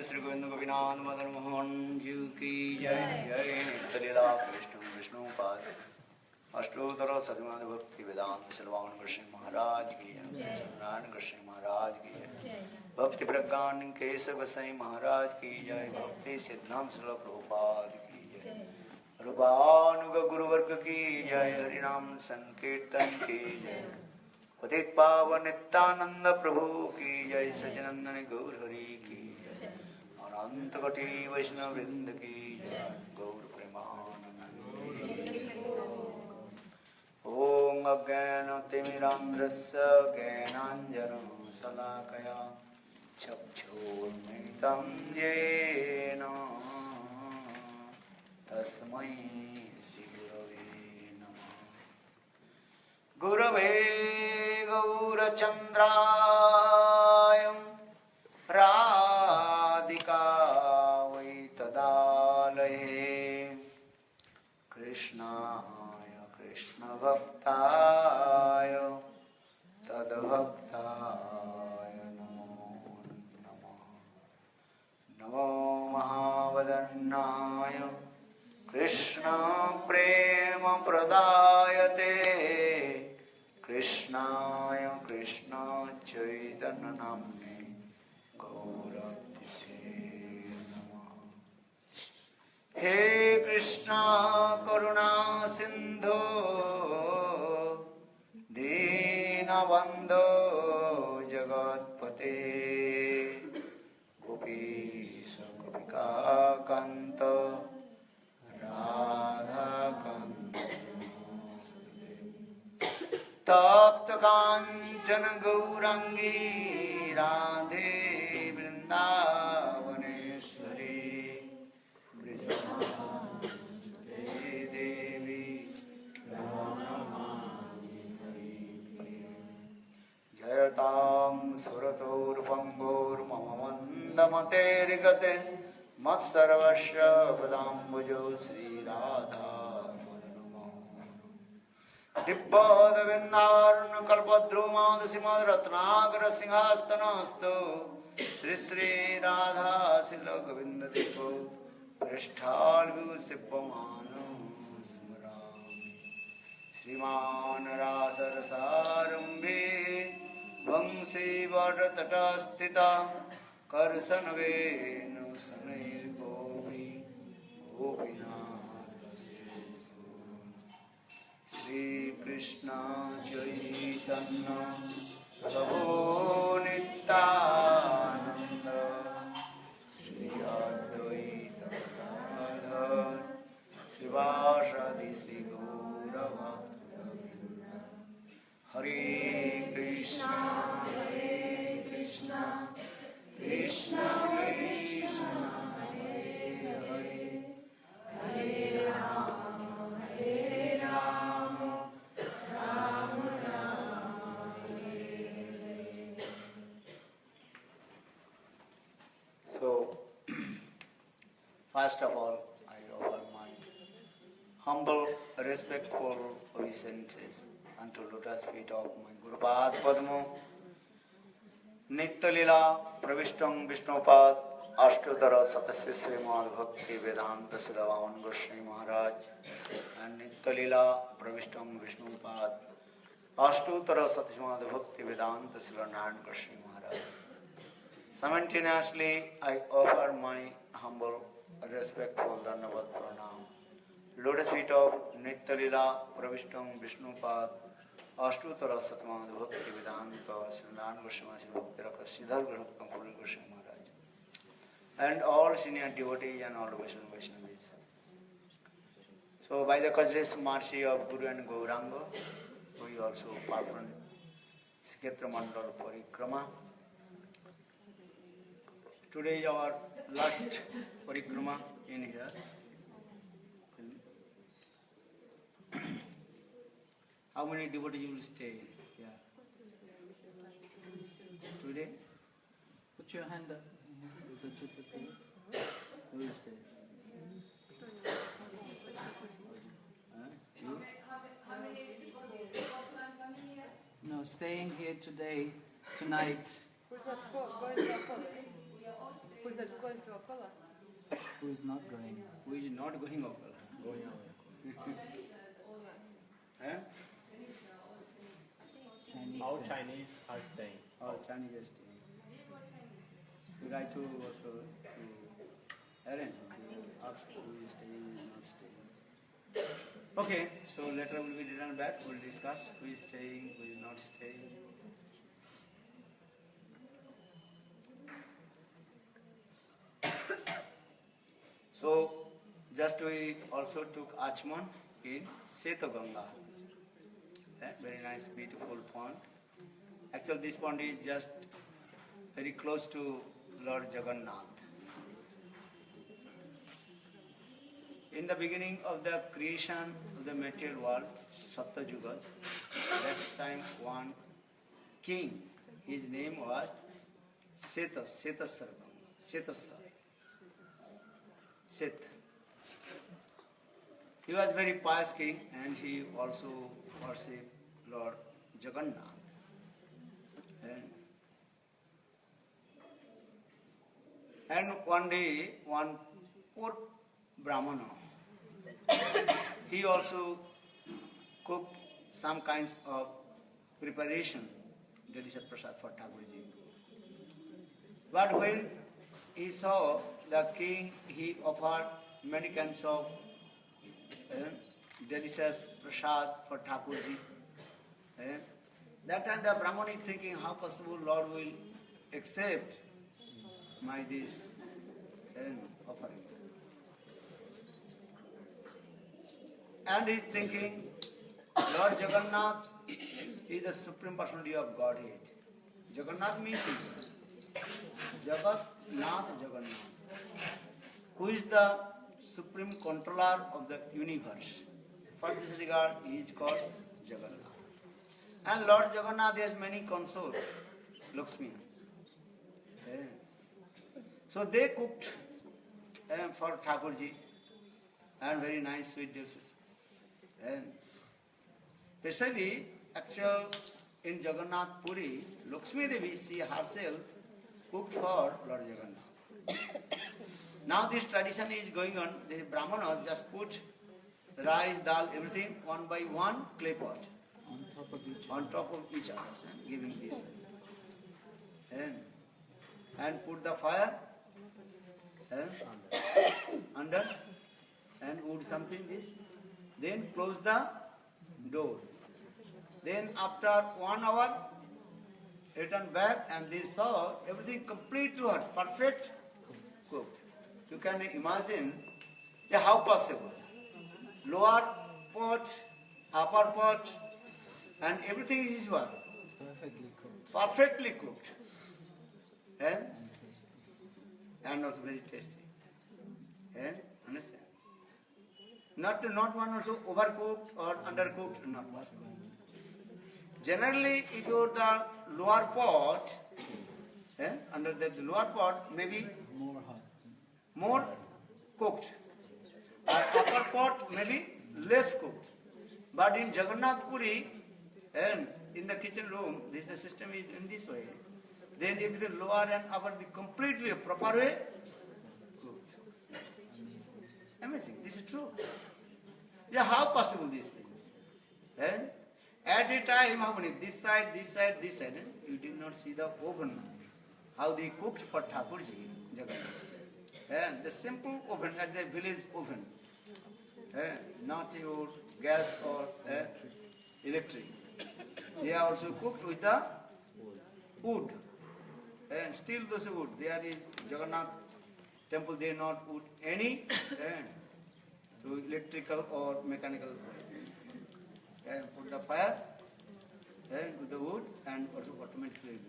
श्री गोविंद गोपीनाथ मदन मोहन जी की जय। जय नित्यलीला कृष्ण विष्णु पाद अष्टोत्तर सतमान भक्ति वेदांत श्रवण कृष्ण महाराज की जय। सत्यनारायण कृष्ण महाराज की जय। भक्ति प्रज्ञान केशव गोसाई महाराज की जय। भक्ति सिद्धांत श्रील प्रभुपाद की जय। रूपानुग गुरुवर्ग की जय। हरिनाम संकीर्तन की जय। पतित पावन नित्यानंद प्रभु की जय। सच्चिदानंद गौर हरि की जय। अनंत कोटि वैष्णव वृंद की जय। गौर प्रेमानंद। ओम अज्ञानतिमिरान्ध्रस्य ज्ञानाञ्जनशलाकया चक्षुर्मिलितं येन तस्मै श्रीगुरवे नमः। गुरवे गौरचन्द्राय राधिकायै तदालये कृष्णाय कृष्णभक्ताय तद्भक्ताय नमो नमः। नमो महावदन्नाय कृष्ण प्रेम प्रदायते कृष्णाय कृष्ण चैतन्य नाम्ने गौरतिसे नमः। हे कृष्णा करुणा सिंधु दीनबंधो जगत्पते गोपीश गोपिका कांत राधा कांत तप्त कांचन गौरांगी राधे वृंदावनेश्वरी वृषभानुसुते देवी प्रणमामि हरिप्रिये। जयतां सुरतोर्पङ्गोर्मम मन्दमतेर्गते मत्सर्वस्य पदाम्बुजो श्रीराधा दिव्यवृंदावन कल्पद्रुमादसिमद्रत्नाकर सिंहास्तनस्तु श्री श्री राधा शिल गोविंद देवो पृष्ठालुसिपमानो स्मरामि। श्रीमान रासरसारम्भे वंशीवटतटस्थिता करसनवेणुशनैर्गोपी गोपीनाथ श्री कृष्ण चैतन्य प्रभु नित्यानंद श्री अद्वैत गदाधर शिवासादि श्री गौरभक्तवृंद। हरे Krishna Krishna Krishna Hare Hare Hare Ram Ram Ram Hare Hare. So, first of all, I offer my humble, respectful obeisances unto lotus feet of my Gurupad Padmo, Nitya-lila Pravishtam Vishnupad Ashtodara Satasya Srimad Bhakti Vedanta Siddhavaman Goswami Maharaj and Nitya-lila Pravishtam Vishnupad Ashtodara Satasya Bhakti Vedanta Siddhavaman Goswami Maharaj. Simultaneously, I offer my humble, respectful Dhanavad Pranam. Lotus feet of Nitya-lila Pravishtam Vishnupad Ashtodara Satasya Bhakti Vedanta Siddhavaman Goswami Bhakti Siddhar Goswami Goswami Maharaj and all senior devotees and all Vaishnavis. So, by the causeless mercy of Guru and Gauranga, we also perform Kshetra Mandal Parikrama. Today is our last Parikrama in here. How many devotees will stay here? Today? Put your hand up. Who will stay? You? No, staying here today, tonight. Who's that for? Going to follow? Who's not going to Okala? Who is not going? Who is not going Okala? Going away. Eh? Chinese. All thing. Chinese are staying. All Chinese are staying. We write to also to arrange. Ask who is staying, who is not staying. Okay, so later will be returned back. We'll discuss who is staying, who is not staying. So, just we also took Achman in Setaganga. Very nice, beautiful pond. Actually, this pond is just very close to Lord Jagannath. In the beginning of the creation of the material world, Saptajugas, that time one king, his name was Setasar. Seth. He was very pious king and he also worshipped Lord Jagannath. And one day, one poor Brahmana, he also cooked some kinds of preparation, delicious prasad for Thakurji. But when he saw the king, he offered many kinds of delicious prasad for Thakurji. That time the Brahman is thinking, how possible Lord will accept my this offering. And he is thinking, Lord Jagannath is the Supreme Personality of Godhead. Jagannath means Jagannath. Who is the Supreme Controller of the universe. For this regard, he is called Jagannath. And Lord Jagannath has many consorts, Lakshmi. So they cooked for Thakurji and very nice sweet dishes. And especially, actual in Jagannath Puri, Lakshmi Devi, she herself cooked for Lord Jagannath. Now this tradition is going on. The Brahmanas just put rice, dal, everything one by one clay pot on top of each other, giving this. And put the fire under and wood something this. Then close the door. Then after 1 hour, return back and they saw everything complete to her, perfect cooked. You can imagine how possible. Lower pot, upper pot, and everything is what? Perfectly cooked. Perfectly cooked. And also very tasty. Understand? Not one also overcooked or undercooked, not possible. Generally, if you are the lower pot, under the lower pot, maybe More hot. more cooked. Or upper pot, maybe less cooked. But in Jagannath Puri, and in the kitchen room, the system is in this way. Then if the lower and upper, the completely proper way, cooked. Amazing. This is true. Yeah, how possible these things? And at a time, how many? This side, you did not see the oven. How they cooked for Thakurji, Jagannath. And the simple oven at the village oven. Not your gas or electric. They are also cooked with the wood. And still those wood. They are in Jagannath temple, they not wood any to electrical or mechanical. And put the fire with the wood and also automatically.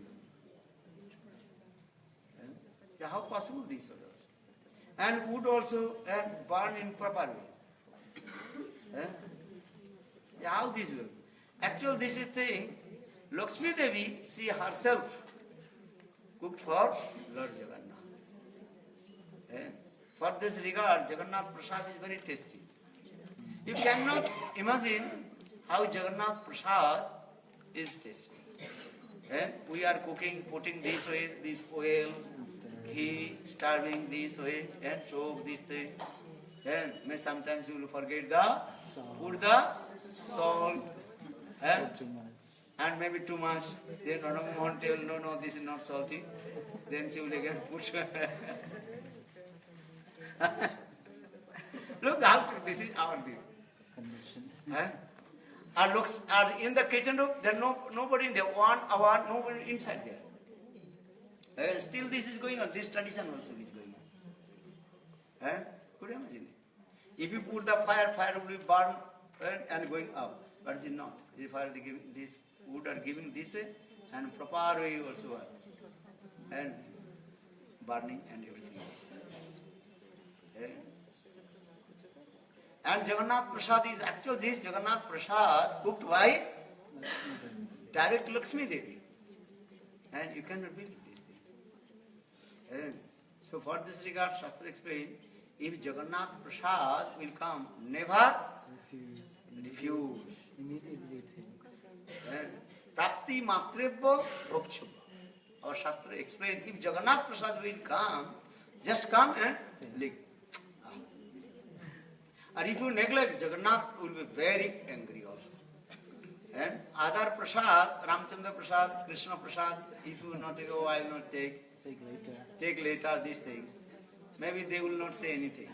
How possible these are? And wood also burn in proper way. How this will? Actually, this is thing, Lakshmi Devi, she herself cooked for Lord Jagannath. For this regard, Jagannath Prasad is very tasty. You cannot imagine how Jagannath Prasad is tasty. We are cooking, putting this oil, he starving this way and choke this thing. And may sometimes you will forget the put the salt and, Too much. and maybe too much. Then Radha Mohan tell no, this is not salty. Then she will again put. Look how this is our view. Condition. Our looks are in the kitchen room. There nobody in there. 1 hour, nobody inside there. And still this is going on. This tradition also is going on. Could you imagine? If you put the fire will be burned and going up. But it is not. The fire they give, this wood are giving this way and proper way also are. And burning and everything. And Jagannath Prasad is actually this Jagannath Prasad cooked by direct Lakshmi Devi. And you cannot believe this thing. And so for this regard, Shastra explains, if Jagannath Prasad will come, never refuse. Immediately think. And Prapti Matrevya Bhokshubha. Our Shastra explains, if Jagannath Prasad will come, just come and lick. And if you neglect, Jagannath will be very angry also. And other Prasad, Ramchandra Prasad, Krishna Prasad, if you will not take, oh, I will not take later these things, maybe they will not say anything.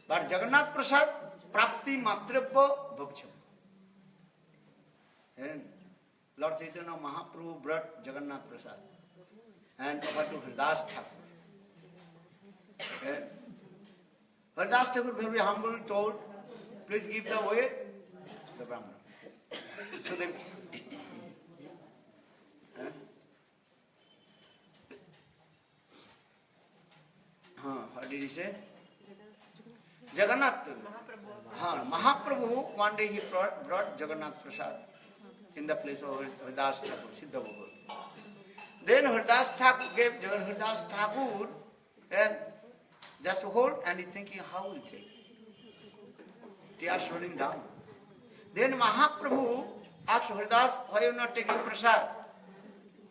But Jagannath Prasad, Prapti Matrevya Bhoksham. And Lord Chaitanya Mahaprabhu brought Jagannath Prasad and offered to Haridas Thakur. Haridas Thakur very humble told, please give the way to the Brahmana. So they what did he say? Jagannath Mahaprabhu, one day he brought Jagannath Prasad in the place of Haridas Thakur, Siddha Bhagavad. Then Haridas Thakur gave Haridas Thakur and just hold and he thinking how will take. Tears running down. Then Mahaprabhu asked Haridas, why you not taking Prasad?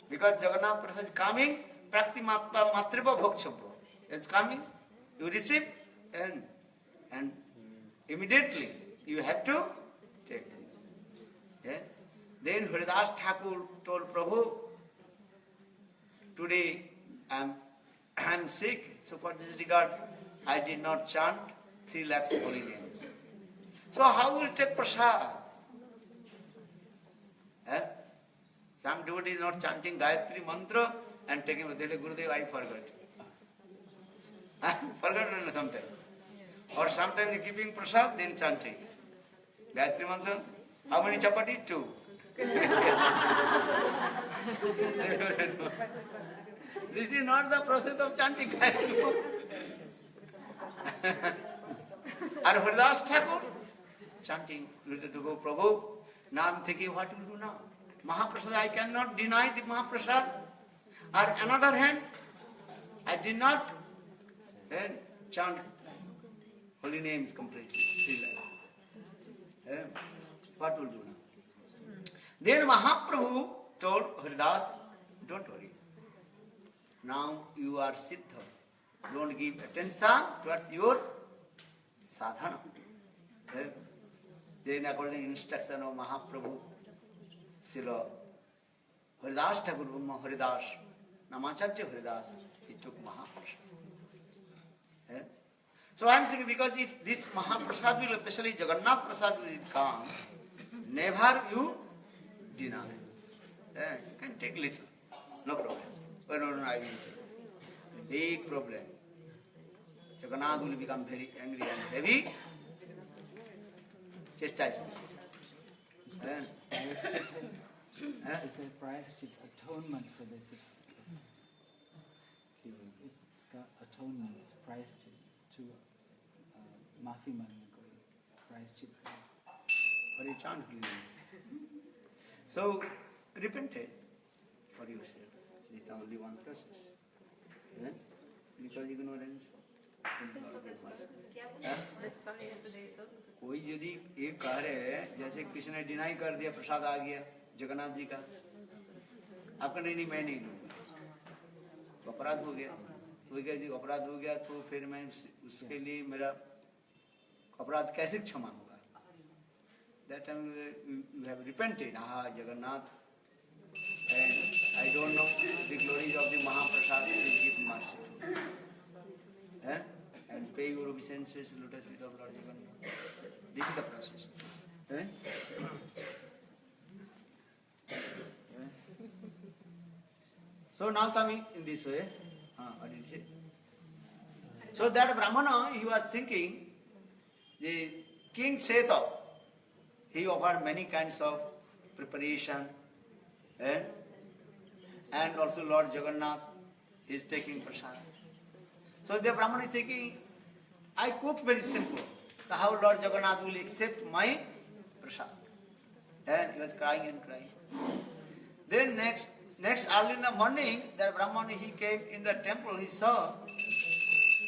Because Jagannath Prasad is coming, Prakti Matreva Bhoksham. It's coming, you receive and immediately you have to take it. Yeah? Then Haridas Thakur told Prabhu, today I am sick, so for this regard I did not chant 3 lakhs holy names. So how will take prasad? Some devotee is not chanting Gayatri mantra and taking Gurudev, I forgot. Forgotten sometimes. Or sometimes keeping prasad, then chanting. Gayatri mantra, how many chapati? 2. This is not the process of chanting Gayatri mantra. And Haridas Thakur chanting, related to go, Prabhu, now I am thinking what to do now. Mahaprasad, I cannot deny the Mahaprasad. On another hand, I did not chant holy names completely. What will do now? Then Mahaprabhu told Haridas, don't worry. Now you are Siddha. Don't give attention towards your sadhana. Then according to instruction of Mahaprabhu, Srila Haridas Thakur Brahma Haridas, Namacharya Haridas, he took Mahaprasad. So I am saying because if this Mahaprasad will, especially Jagannath Prasad will come, never you deny. You can take little, no problem. Oh, no, I will take. Big problem. Jagannath will become very angry and heavy. Chastisement. Is there price atonement for this? It's got atonement, price to maafi mangna, price For a chant, so repented for yourself. This is only one process. Because ignorance. कोई यदि एक कह रहे हैं जैसे किसी ने deny कर दिया प्रसाद आ गया जगन्नाथ जी का, आपका नहीं मैं नहीं दूंगा, अपराध हो गया। तो क्या जी अपराध हो गया तो फिर मैं उसके लिए मेरा अपराध कैसे क्षमा होगा? That time you have repented. Jagannath, and I don't know the glories of the Mahaprasad. Please give mercy. And pay your obeisances, lotus feet of Lord Jagannath. This is the process. So now coming in this way, what did he say? So that Brahmana, he was thinking, the king Seta, he offered many kinds of preparation, and also Lord Jagannath is taking prasad. So the Brahmana is thinking, I cooked very simple. So how Lord Jagannath will accept my prasad? And he was crying and crying. Then next early in the morning, the Brahmana, he came in the temple, he saw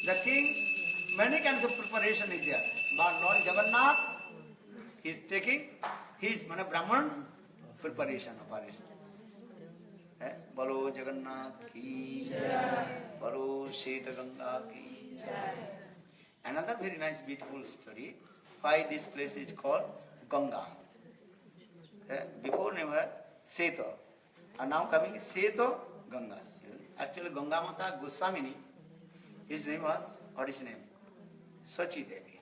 the king, many kinds of preparation is there. But Lord Jagannath, he is taking his Brahman preparation. Balo Jagannath ki jai, Balo Sheta Ganga ki jai. Another very nice beautiful story, why this place is called Ganga. Before never Seta, and now coming Seta Ganga. Actually Ganga Mata Goswamini, his name was, what is his name? Sachi Devi.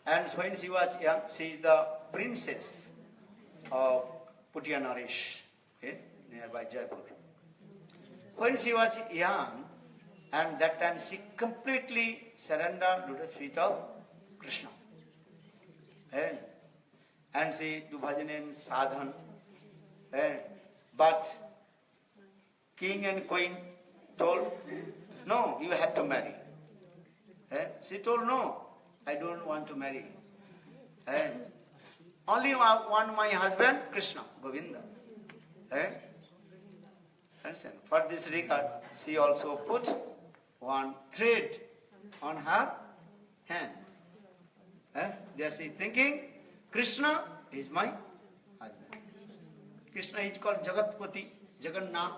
And when she was young, she is the princess of Putianaresh, nearby Jaipur. When she was young, and that time she completely surrendered to the feet of Krishna. And she do bhajan and sadhan. But king and queen told, no, you have to marry. She told, no, I don't want to marry. Only one my husband, Krishna, Govinda. For this regard, she also put one thread on her hand. There she thinking, Krishna is my husband. Krishna is called Jagatpati, Jagannath.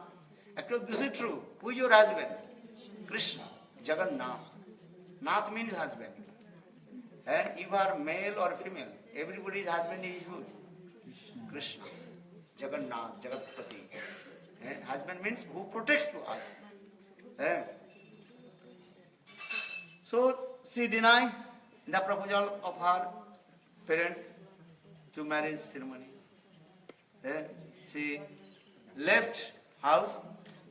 Actually, this is true. Who is your husband? Krishna, Jagannath. Nath means husband. And if you are male or female, everybody's husband is who? Krishna, Jagannath, Jagatpati. Husband means who protects to us. So she denied the proposal of her parents to marriage ceremony. She left house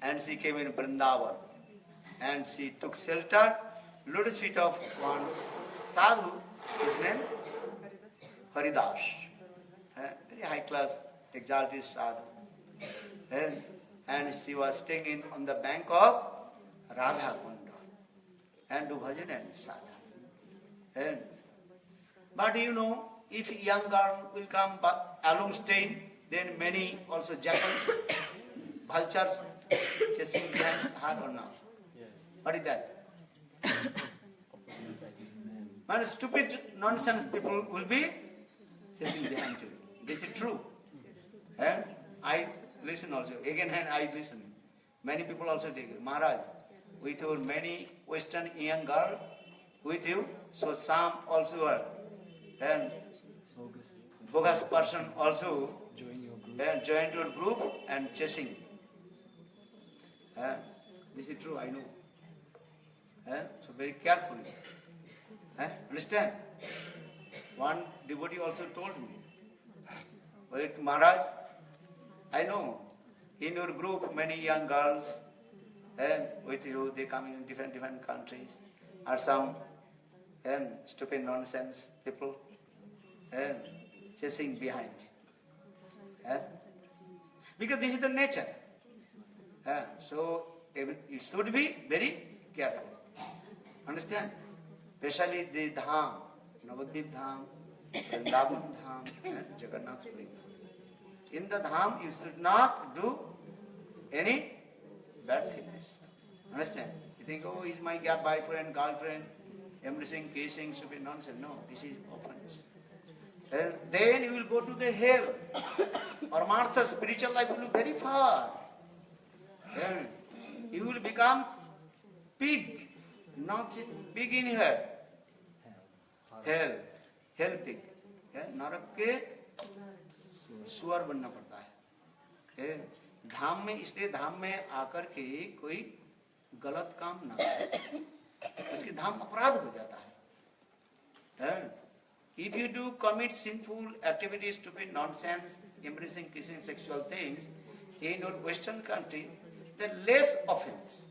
and she came in Vrindavan. And she took shelter, lotus feet of one sadhu, his name Haridas. Very high class, exalted sadhu. And she was staying on the bank of Radha Kunda and do bhajan and sadhana. But you know, if a young girl will come along staying, then many also jackals, vultures chasing behind her or not. What is that? But stupid nonsense people will be chasing behind you. This is true. And I listen also. Again and I listen. Many people also take Maharaj, with your many Western young girl with you, so some also are. And bogus person also join your group and chasing. This is true, I know. So very carefully. Understand? One devotee also told me, well, Maharaj, I know in your group many young girls, and with you they come in different countries, are some stupid nonsense people and chasing behind. Because this is the nature. So you should be very careful. Understand? Especially the Dham, Navadvip Dham, Vrindavan Dham, and Jagannath Puri. In the Dham, you should not do any bad things. Understand? You think, oh, he's my boyfriend, girlfriend, embracing, kissing, stupid nonsense. No, this is offense. Then you will go to the hell. Or Martha, spiritual life will be very far. then you will become pig, not pig in hell. Hell, hell pig. नरक के सुअर बनना पड़ता है। धाम में, इसलिए धाम में आकर के कोई गलत काम ना करे, उसके धाम अपराध हो जाता है। If you do commit sinful activities, stupid nonsense, embracing, kissing, sexual things in your Western country, then less offense.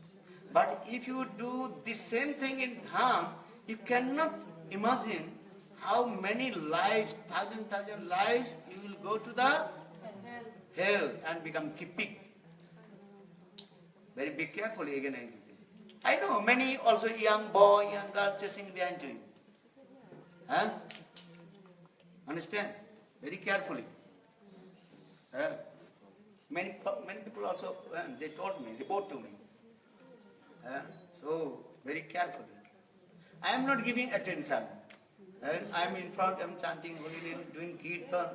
But if you do the same thing in Dham, you cannot imagine how many lives, thousand lives, you will go to the hell and become pig. Very be careful again. I know many also young boy, young girl chasing behind you. Huh? Understand? Very carefully. Many people also, they told me, report to me. So, very carefully. I am not giving attention. I am in front, I am chanting, holy name, doing kirtan,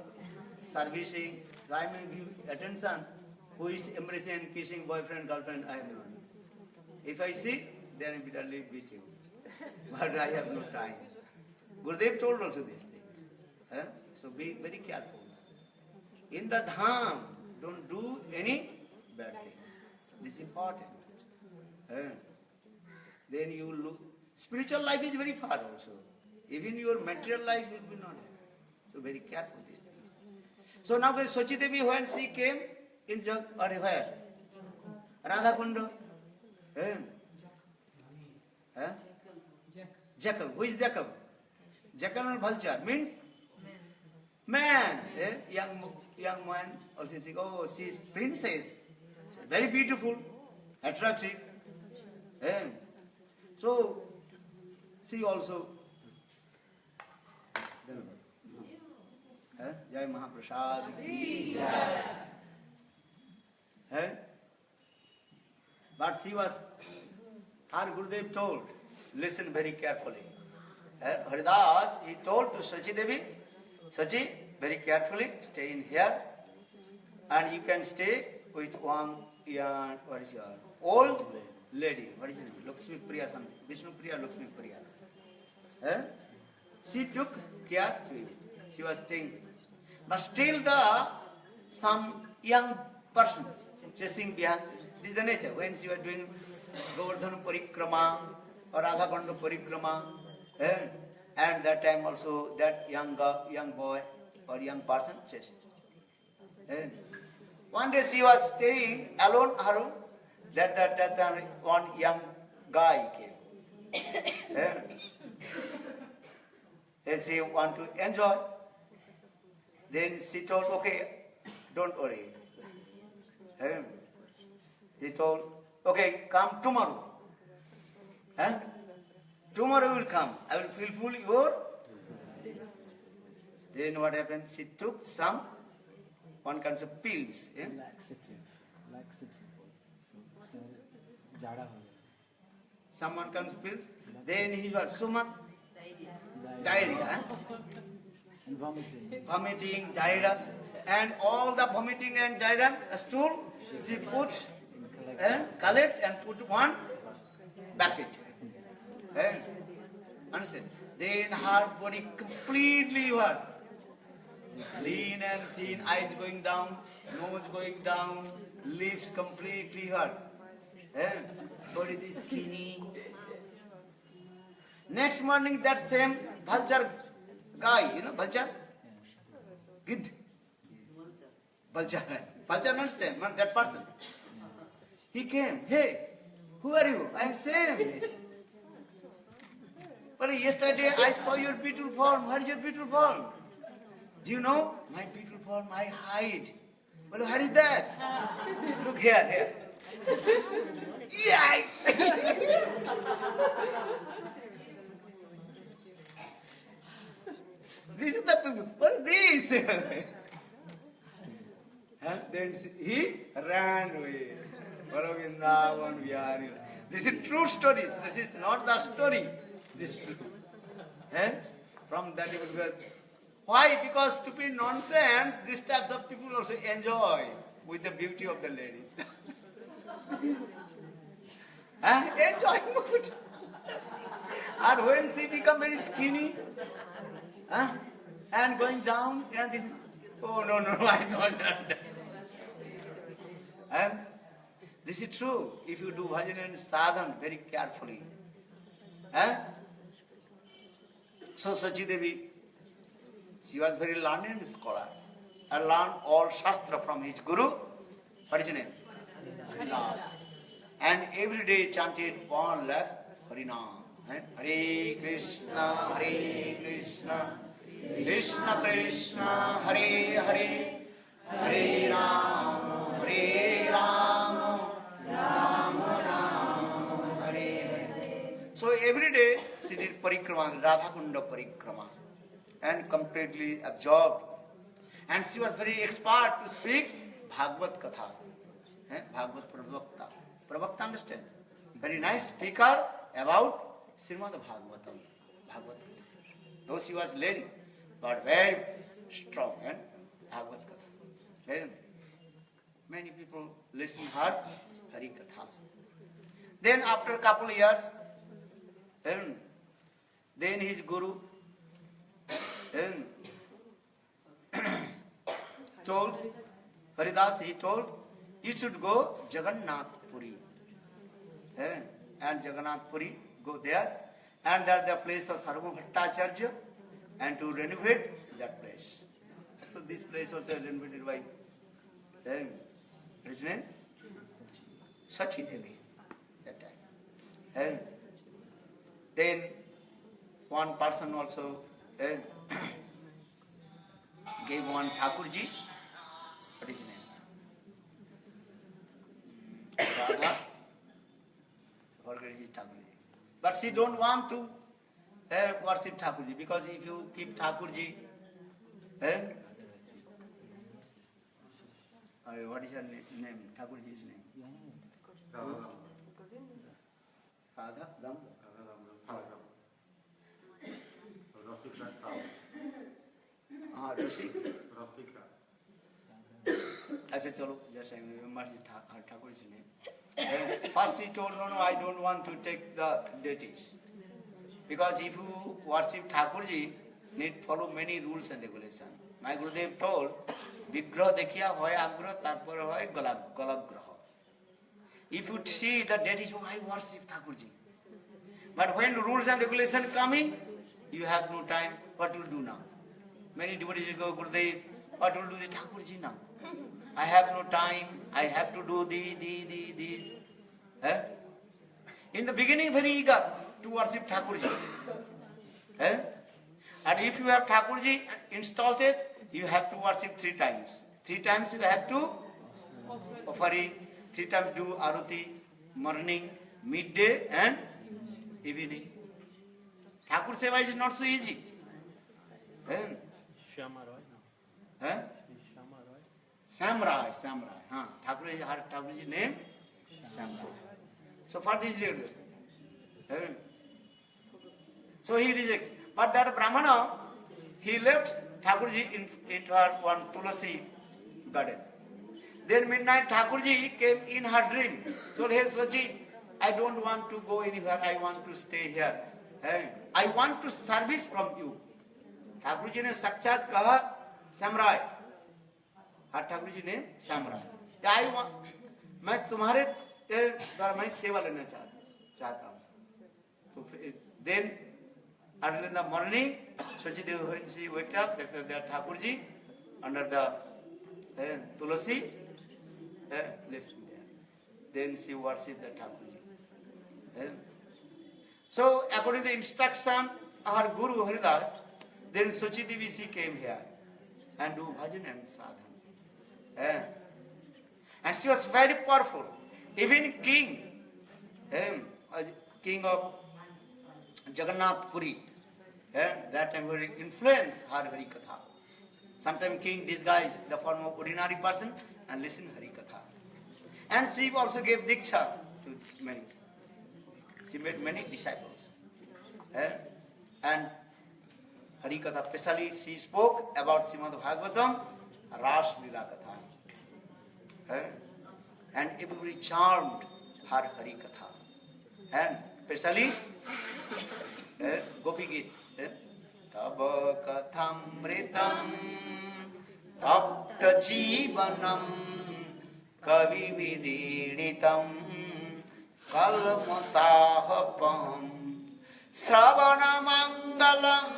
servicing. So I am giving attention. Who is embracing and kissing boyfriend, girlfriend, I am not. If I see, then I bitterly beat you. But I have no time. Gurudev told also these things. So be very careful. In the dham, don't do any bad thing. This is important. Then you will look. Spiritual life is very far also. Even your material life will be not there. So very careful these things. So now Sachi Devi, when she came in where? Radha Kunda. Jackal. Who is Jackal? Jackal or vulture means man. Young man also say, oh, she is princess. Very beautiful, attractive. So she also Jai Mahaprasad. But she was, her Gurudev told, listen very carefully. Haridas, he told to Sachi Devi, Sachi, very carefully, stay in here, and you can stay with one young, what is your old lady, what is her name? Lakshmi Priya something, Vishnu Priya, Lakshmi Priya. She took care to you. She was staying. But still some young person chasing behind. This is the nature. When she was doing Govardhana Parikrama or Radha Kunda Parikrama, and that time also that young boy or young person chased. One day she was staying alone, Haru. That time one young guy came. And she want to enjoy. Then she told, okay, don't worry. He told, okay, come tomorrow. Tomorrow will come. I will fulfill your. Then what happened? She took some, one kind of pills. Laxative. Some one kind of pills. Then he was so much diarrhea. And Vomiting, diarrhea. And all the vomiting and diarrhea, a stool, she put and collect and put one bucket. Understand? Then her body completely what? Lean and thin, eyes going down, nose going down, lips completely what? Body is skinny. Next morning, that same vulture guy, vulture? Gid. Vulture. Vulture understand, that person. He came, hey, who are you? I am Sam. But yesterday I saw your beautiful form. Where is your beautiful form? Do you know? My beautiful form, I hide. But where is that? Look here. Yeah. This is the people. What is this? Then he ran away. This is true story. This is not the story. This is true. From that people go. Why? Because stupid nonsense, these types of people also enjoy with the beauty of the ladies. Enjoying mood. And when she become very skinny, and going down, and this, oh no, I don't understand. This is true. If you do bhajan and sadhan very carefully. So Sachi Devi, she was very learned scholar and learned all Shastra from his Guru. What is his name? Harinam. And every day chanted 1 lakh Harinam. Hare Krishna, Krishna Krishna, Hare Hare, Hare Rama, Rama Rama, Hare Hare. So every day she did parikrama, Radha Kunda parikrama, and completely absorbed. And she was very expert to speak Bhagavad Katha. Bhagavad Pravakta. Pravakta, understand? Very nice speaker about Srimad Bhagavatam. Bhagavad Katha. Though she was lady, but very strong and Bhagavad Katha. Very many people listen her Hari Katha. Then after a couple of years, then his Guru told, Haridas, he told, you should go Jagannath Puri. And Jagannath Puri, go there. And that's the place of Sarva Bhattacharya. And to renovate that place. So this place also renovated by his name? Sachi Devi. That time. Then one person also gave one Thakurji. What is his name? Radha. Forget his Thakurji. But she don't want to worship Thakurji, because if you keep Thakurji, what is her name? Thakurji's name? Radha? Ram? Achha, chalo, just I remember her Thakurji's name. First he told, no, I don't want to take the deities. Because if you worship Thakurji, need follow many rules and regulations. My Gurudev told, Vigraha dekhiya hoy agraha, tarpor hoy galagraha. If you see the deities, oh, I worship Thakurji. But when rules and regulations coming, you have no time. What will do now? Many devotees go, Gurudev, what will do the Thakurji now? I have no time. I have to do this. In the beginning, very eager to worship Thakurji. And if you have Thakurji installed it, you have to worship 3 times. 3 times you have to offering, 3 times do Aruti, morning, midday and evening. Thakur Seva is not so easy. Shama Roy. Samrai. Thakurji's name? Samrai. So for this reason, so he rejected. But that Brahmana, he left Thakurji in her one Tulasi garden. Then midnight Thakurji came in her dream. Told her, Sachi, I don't want to go anywhere. I want to stay here. I want to service from you. Thakurji ne Sakshat kaha, Samrai. Her Thakurji ne Samrai. I want, मैं तुम्हारे द्वारा मैं सेवा लेना चाहता हूँ. So then, early in the morning, Sachi Devi, when she waked up, there Thakurji under the Tulasi, left there. Then she worshipped the Thakurji. So according to the instruction of her Guru Haridas, then Sachi Devi she came here and do bhajan and sadhana. And she was very powerful. Even king of Jagannath Puri, that time very influenced her Hari Katha. Sometimes king disguised the form of ordinary person and listen Hari Katha. And she also gave Diksha to many. She made many disciples. And Hari Katha, especially she spoke about Srimad Bhagavatam, Ras Lila Katha. and everybody charmed her Hari Katha. And especially Gopi Geet. Tava Kathamritam Tapta Jivanam Kavi Vidiritam Kalmasahapam Sravana Mangalam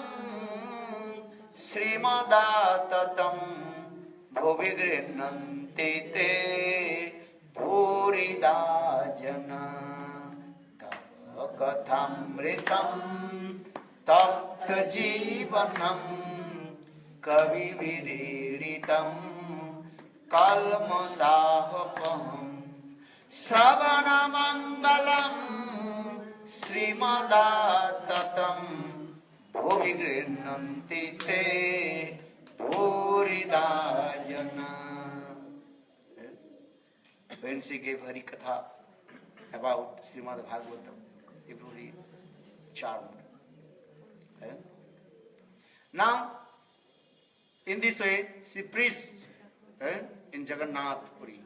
Srimadatam Bhuvigrinante te Purida Jana Tava Kathamritam Tapta Jivanam Kavi Vidiritam Kalmasahapam Sravana Mangalam Srimadatam Bhuvigrinanti te Puridajana. When she gave Hari Katha about Srimad Bhagavatam, everybody charmed. Now, in this way, she preached in Jagannath Puri.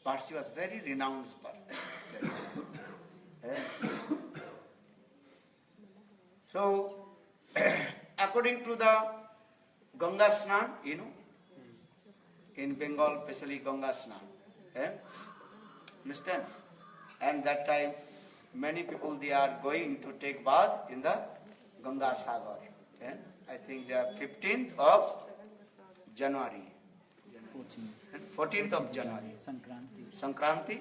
But she was very renowned person. So, according to the Ganga Snan, in Bengal, especially Ganga Snan, understand? And that time, many people they are going to take bath in the Ganga Sagar. I think they are 15th of January. 14th of January. Sankranti.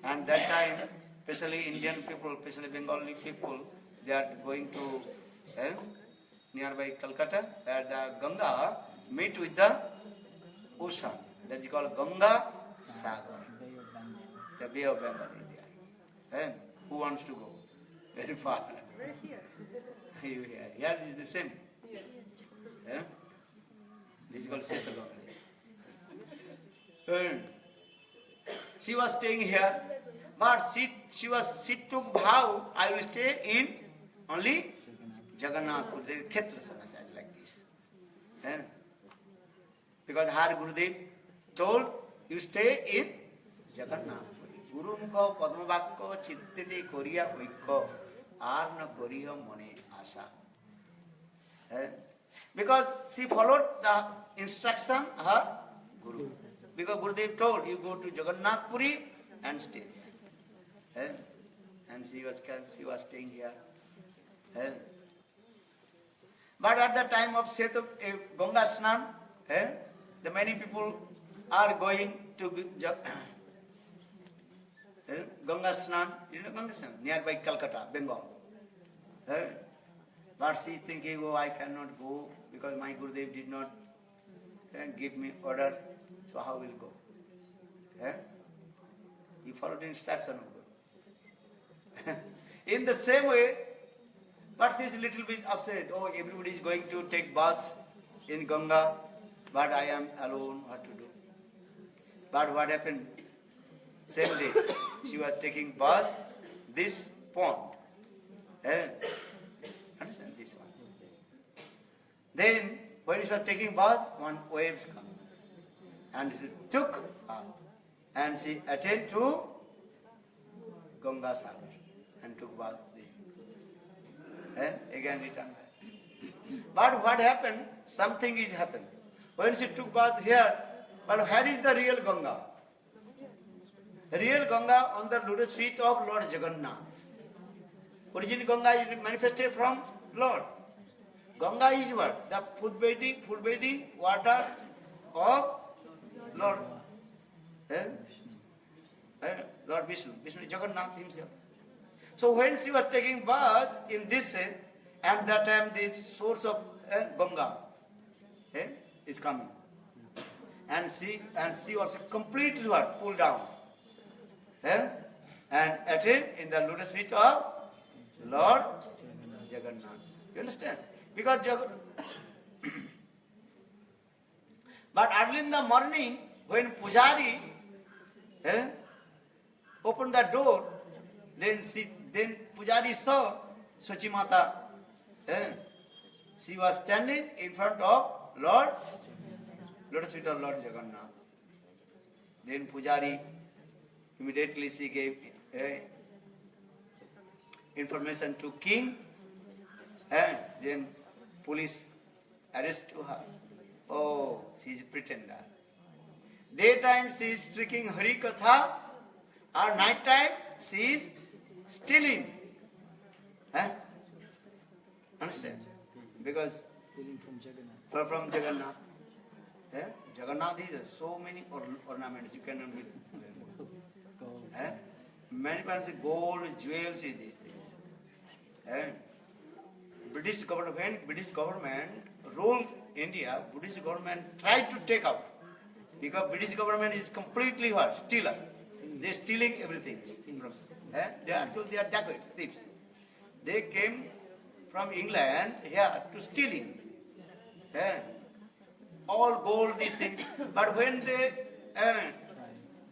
And that time, especially Indian people, especially Bengali people, they are going to nearby Calcutta, where the Ganga meet with the ocean. That is called Ganga Sagar. The Bay of Bengal, India. Who wants to go? Very far. Right here. Here is the same. This is called Setaganga. She was staying here, but she took vow, I will stay in only Jagannath Puri, Khetra Sannyasa, like this. Because her Gurudev told, you stay in Jagannath Puri. Guru Mukha Padmavakko Chittiti Koriya Vikko Arna Koriya Mone Asha. Because she followed the instruction of her Guru. Because Gurudev told, you go to Jagannath Puri and stay there. And she was staying here. But at the time of Ganga Snan, the many people are going to Ganga Snan, Ganga Snan, nearby Calcutta, Bengal. But she thinking, oh, I cannot go because my Gurudev did not give me order. So how will go? You follow the instruction of Guru. In the same way, but she is a little bit upset. Oh, everybody is going to take bath in Ganga, but I am alone. What to do? But what happened? Same day, she was taking bath this pond. Understand this one? Then, when she was taking bath, one waves come. And she took her and she attended to Ganga Sagar and took bath there. And again returned back. But what happened? Something is happened. When she took bath here, but where is the real Ganga? The real Ganga on the lotus feet of Lord Jagannath. Original Ganga is manifested from Lord. Ganga is what? The full bathing water of Lord Lord Vishnu Jagannath himself. So when she was taking bath in this, and that time the source of Ganga is coming, and she was completely what? Pulled down, and attend in the lotus feet of Lord Jagannath. You understand? Because but early in the morning, when Pujari opened the door, then Pujari saw Sachi Mata. She was standing in front of lotus feet of Lord Jagannath. Then Pujari, immediately she gave information to king, and then police arrest to her. Oh, she is a pretender. Daytime she is speaking Hari Katha, or night time she is stealing. Understand? Because Stealing from Jagannath. from Jagannath. Jagannath is so many ornaments you cannot meet. Gold. Many times gold, jewels is these things. British government, when British government ruled India, British government tried to take out. Because British government is completely what? Stealer. They are stealing everything. They are dacoits, thieves. They came from England here to stealing. All gold, these things. But when they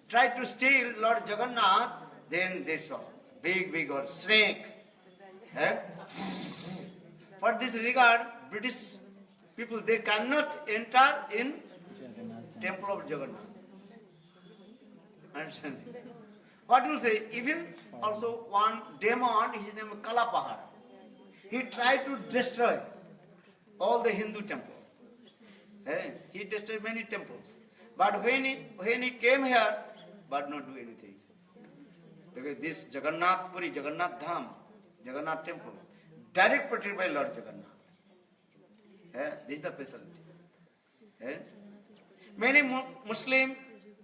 tried to steal Lord Jagannath, then they saw big or snake. For this regard, British people, they cannot enter in Jagannath. temple of Jagannath. Understand? What you say? Even also one demon, his name is Kalapahar. He tried to destroy all the Hindu temples. He destroyed many temples. But when he came here, but not do anything. Because this Jagannath Puri, Jagannath Dham, Jagannath temple, direct protected by Lord Jagannath. This is the specialty. Many Muslim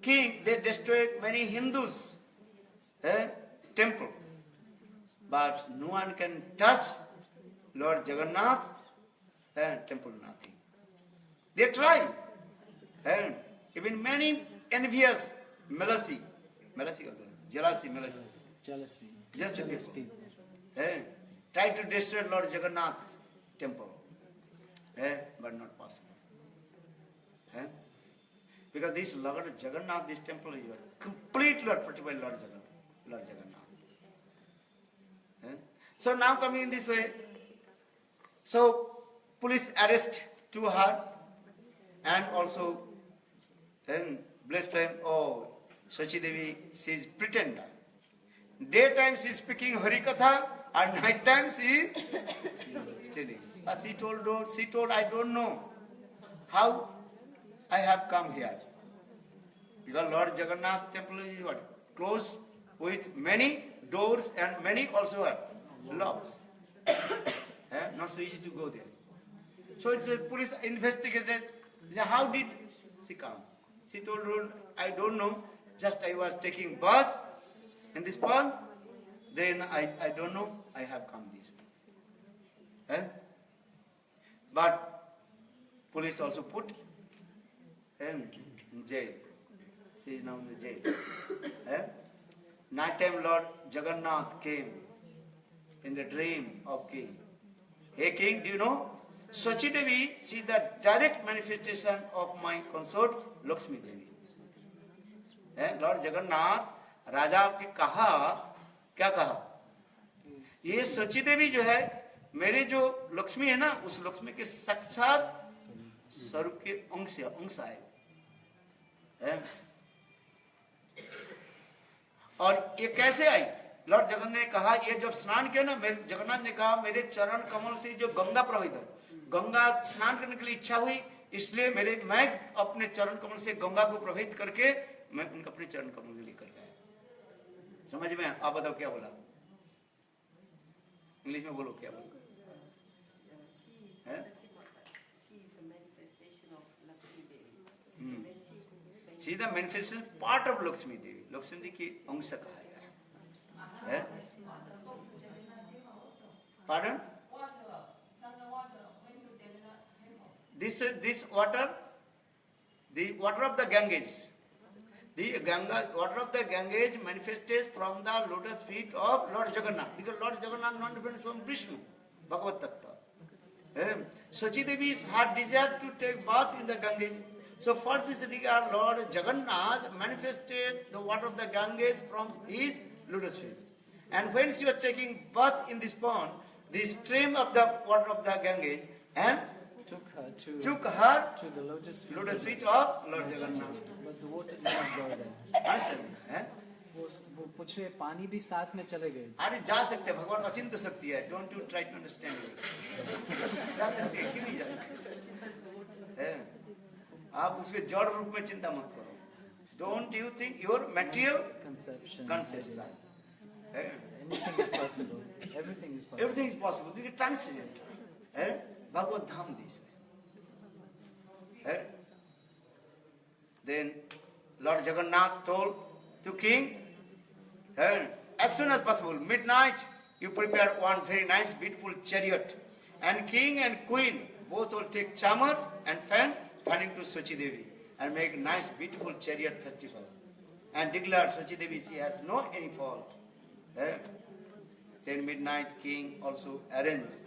kings, they destroyed many Hindus temple. But no one can touch Lord Jagannath temple, nothing. They try. Even many envious, jealousy, Jealousy. Just Jealous people. people. Try to destroy Lord Jagannath temple. But not possible. Because this Lord Jagannath, this temple is completely protected by Lord Jagannath. So now coming in this way, so police arrest to her, and also then blessed flame, oh, Sachi Devi, she is pretender. Daytime she is speaking Harikatha, and night time she is stealing. But she told, I don't know how I have come here. Because Lord Jagannath temple is what? Closed with many doors and many also what? Locks. Not so easy to go there. So it's a police investigated. How did she come? She told, I don't know. Just I was taking bath in this pond. Then I don't know. I have come this way. But police also put in jail. She is now in the jail. Night time Lord Jagannath came in the dream of king. Hey king, do you know? Sachi Devi, she is the direct manifestation of my consort Lakshmi Devi. Lord Jagannath राजा के कहा, क्या कहा? ये सची देवी जो है, मेरे जो लक्ष्मी है ना, उस लक्ष्मी के साक्षात स्वरूप के अंश आए। और ये कैसे आई? लॉर्ड जगन्नाथ ने कहा, ये जब स्नान किया ना, जगन्नाथ ने कहा मेरे चरण कमल से जो गंगा प्रवाहित है, गंगा स्नान करने के लिए इच्छा हुई, इसलिए मैं अपने चरण कमल से गंगा को प्रवाहित करके मैं उनका अपने चरण कमल में लेकर गया। समझ में? आप बताओ क्या बोला? इंग्लिश में बोलो क्या बोला? She is the manifestation part of Lakshmi Devi. Lakshmi Devi की अंश कहा गया है। Pardon? This water, the water of the Ganges, water of the Ganges manifested from the lotus feet of Lord Jagannath, because Lord Jagannath not different from Vishnu, Bhagavad Tattva. Sachi Devi had desire to take bath in the Ganges. So for this regard, Lord Jagannath manifested the water of the Ganges from his lotus feet. And when she was taking bath in this pond, the stream of the water of the Ganges and took her to to the lotus feet. lotus feet of Lord Jagannath. But the water did not go there. Understand? Eh? वो पूछे पानी भी साथ में चले गए. अरे जा सकते हैं, भगवान अचिंत्य शक्ति है. Don't you try to understand it. जा सकते हैं, क्यों नहीं जा सकते? आप उसके जड़ रूप में चिंता मत करो. Don't you think your material Conception. concepts ideas. that? Anything is possible. Everything is possible. Everything is possible. You can transcend. Bhagavad Dham this way. Then Lord Jagannath told to king, as soon as possible, midnight, you prepare one very nice, beautiful chariot. And king and queen both will take chamar and fan, turning to Sochi Devi, and make a nice, beautiful chariot festival. And declare Sochi Devi, she has no any fault. Then midnight, king also arranged.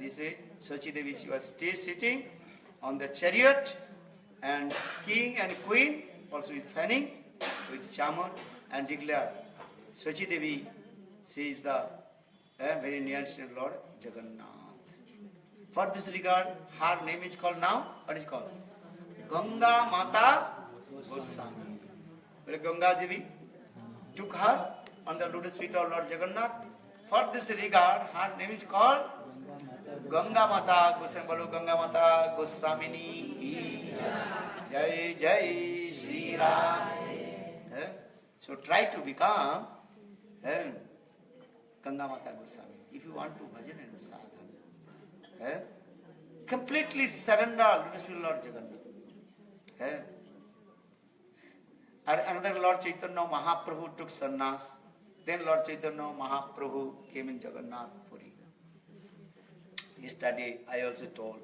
This way, Sochi Devi, she was still sitting on the chariot, and king and queen also with fanning, with chamar, and declare Sochi Devi, she is the very nearest Lord Jagannath. For this regard, her name is called now, what is called? Ganga Mata Goswami. Ganga Devi took her on the lotus feet of Lord Jagannath. For this regard, her name is called Ganga Mata Goswami. Bolo Ganga Mata Goswamini ki Jai Jai Shri Ram. So try to become Ganga Mata Goswami. If you want to bhajan and sadhana, completely surrender to Lord Jagannath. Another Lord Chaitanya Mahaprabhu took sannyas. Then Lord Chaitanya Mahaprabhu came in Jagannath Puri. Yesterday I also told.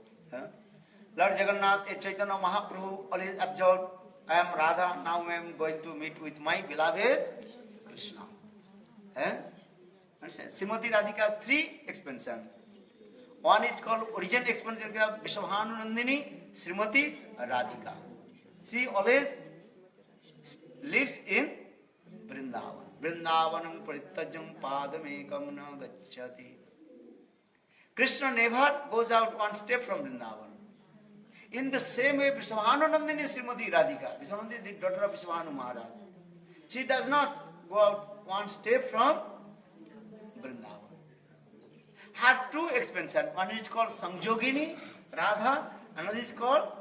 Lord Jagannath, Chaitanya Mahaprabhu always observed, I am Radha, now I am going to meet with my beloved Krishna. Srimati Radhika's three expansions. One is called origin expansion of Vishwahanandini, Srimati Radhika. She always lives in Vrindavan. Vrindavanam paritajam padamekam na gacchati. Krishna never goes out one step from Vrindavan. In the same way, Vishwahanandini Srimati Radhika, Vishwahanandini, the daughter of Vishwahanu Maharaj, she does not go out one step from Vrindavan. Her two expansions, one is called Sanjogini Radha, another is called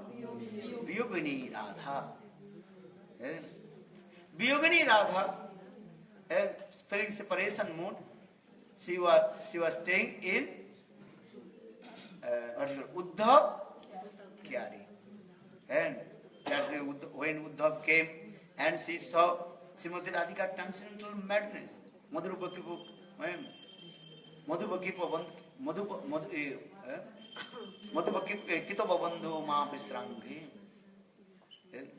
Viyogini Radha. Viyogini Radha, feeling separation mood, she was staying in Uddhav Kyari. And that when Uddhav came and she saw Srimati Radhika transcendental madness, Madhubakito Ma Visrangi.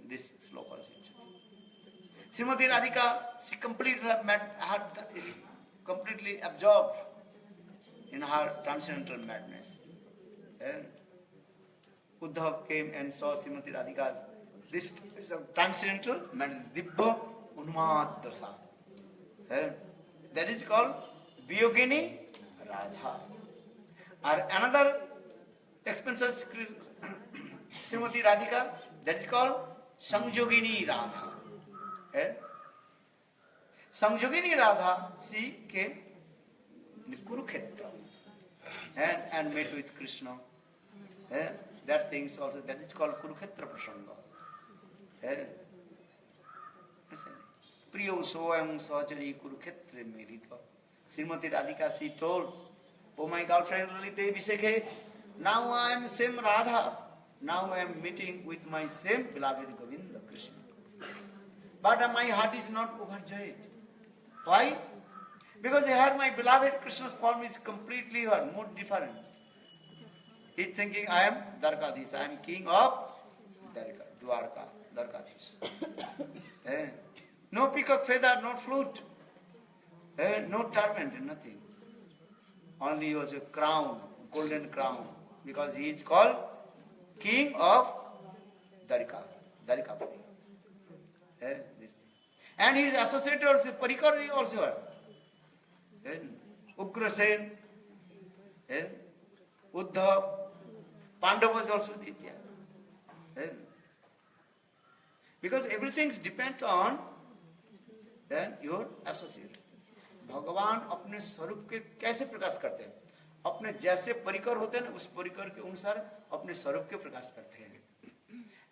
This sloka is Srimati Radhika, she completely absorbed in her transcendental madness. Uddhav came and saw Srimati Radhika. This is a transcendental madness, Dibba Unmad Dasa. That is called Viyogini Radha. Or another expansion Srimati Radhika, that is called Sanjogini Radha. Sanjogini Radha, she came in Kurukshetra and met with Krishna. That thing is also, that is called Kurukshetra Prasanga. Priyo soam sajari Kurukshetra merita. Srimati Radhika, she told, oh my girlfriend Lalite Vishekhe, now I am same Radha. Now I am meeting with my same beloved Govinda Krishna. But my heart is not overjoyed. Why? Because here my beloved Krishna's form is completely or more different. He is thinking, I am Dwarkadhish, I am king of Dwarka, Dwarkadhish. No peacock feather, no flute, no turban, nothing. Only was a crown, golden crown, because he is called king of Dwarkapuri. And his associates, Parikar also are. Ugrasen, Uddhav, Pandavas also did, yeah. Because everything depends on then your associate. भगवान अपने स्वरूप के कैसे प्रकाश करते हैं? अपने जैसे परिकर होते हैं ना, उस परिकर के अनुसार अपने स्वरूप के प्रकाश करते हैं.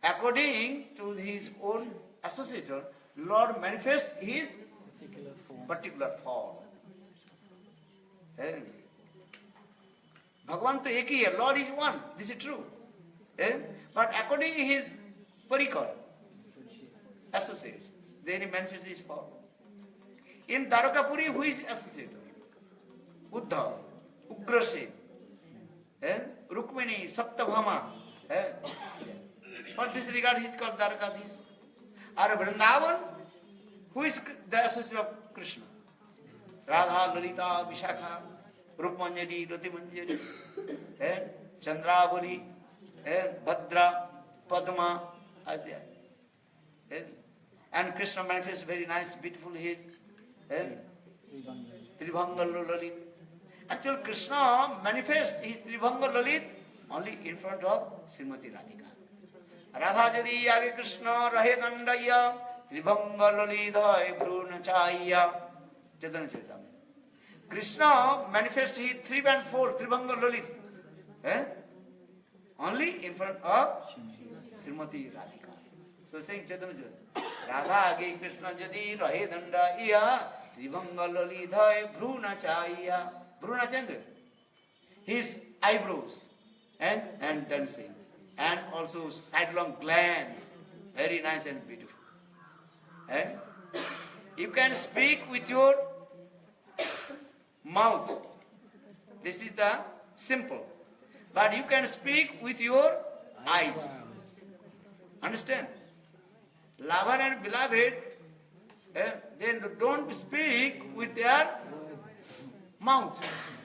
According to his own associator, Lord manifests his particular form. भगवान तो एक ही है, Lord is one, this is true. But according to his parikar, associates, then he manifests his form. In Dwarakapuri, who is associator? Uddhav, Ugrasen, Rukmini, Satyabhama. For this regard, he is called Dwarakadhish. Or Vrindavan, who is the associate of Krishna? Radha, Lalita, Vishakha, Rukmanjari, Ratimanjari, Chandravali, Bhadra, Padma, Adya. And Krishna manifests very nice, beautiful his Tribhanga Lalit. Actually, Krishna manifests his Tribhanga Lalit only in front of Srimati Radhika. Radha jadi age Krishna rahe dandaya Tribhanga Lalidhai Brunachaya. Chaitanya Charitamrita. Krishna manifests his 3 and 4 Tribhanga Lalit only in front of Srimati Radhika. So saying Chaitanya Charitamrita. Radha age Krishna jadi rahe dandaya Tribhanga Lalidhai Brunachaya. Brunachandra. His eyebrows and dancing. And also sidelong glands, very nice and beautiful. And you can speak with your mouth. This is the simple. But you can speak with your eyes. Understand? Lover and beloved, they don't speak with their mouth.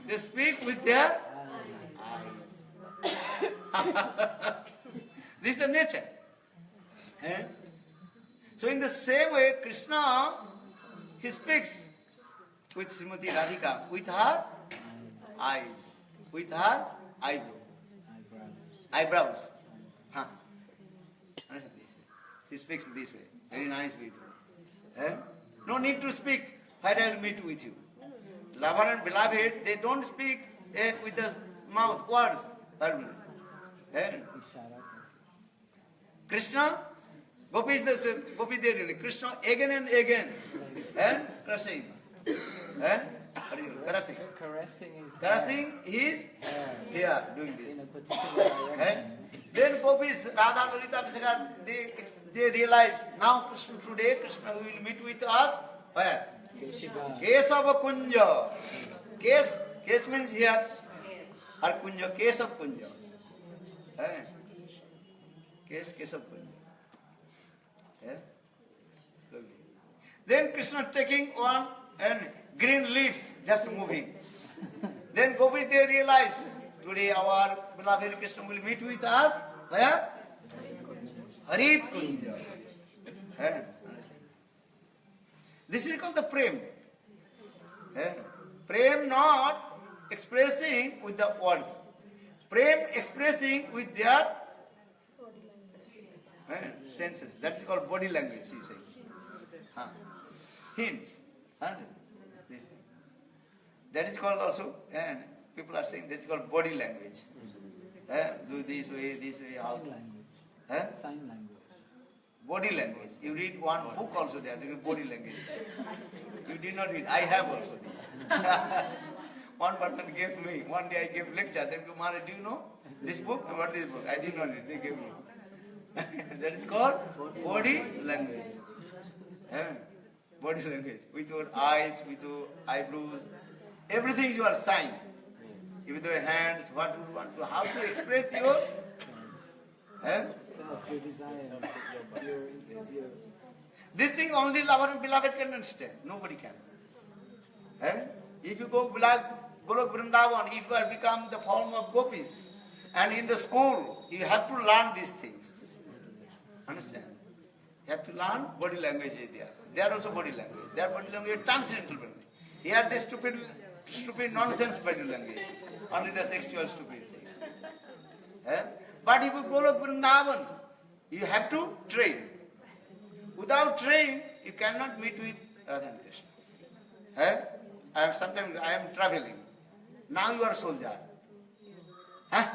They speak with their this is the nature. So in the same way, Krishna, he speaks with Srimati Radhika, with her eyes, with her eyebrows. He speaks this way. Very nice people. No need to speak. Why I will meet with you? Lover and beloved, they don't speak with the mouth, words. Krishna, Gopi there, Krishna again and again, and caressing. Caressing his here, doing this. In a particular direction. Then Gopis, Radha, Lalita, Vishakha, they realize now Krishna will meet with us. Where? Kesava Kunja. Kes means here. Or Kunja, Kesava Kunja. Kesava Kunja. Then Krishna taking one and green leaves, just moving. Then Gopi, they realize, today our beloved Krishna will meet with us. Where? Harit Kunja. This is called the Prem. Prem not expressing with the words. Prem expressing with their senses. That is called body language, he says. Hints. That is called also, and people are saying that is called body language. Do this way, how. Sign language. Body language. You read one book also there, there is body language. You did not read. I have also read. One person gave me, one day I gave lecture, then Kumara, do you know this book? What is this book? I did not read, they gave me. That is called body language. Body language. With your eyes, with your eyebrows, everything you are sign. With your hands, what you want to, how to express your Your desire, your this thing only lover and beloved can understand. Nobody can. If you go Golok Vrindavan, if you have become the form of gopis, and in the school, you have to learn these things. Understand? You have to learn body language there. They are also body language. Their body language is transcendental body. Here the stupid nonsense body language. Only the sexual stupid thing. Eh? But if you go to Vrindavan, you have to train. Without train, you cannot meet with Radha and Krishna. Eh? Sometimes I am traveling. Now you are soldier. Huh?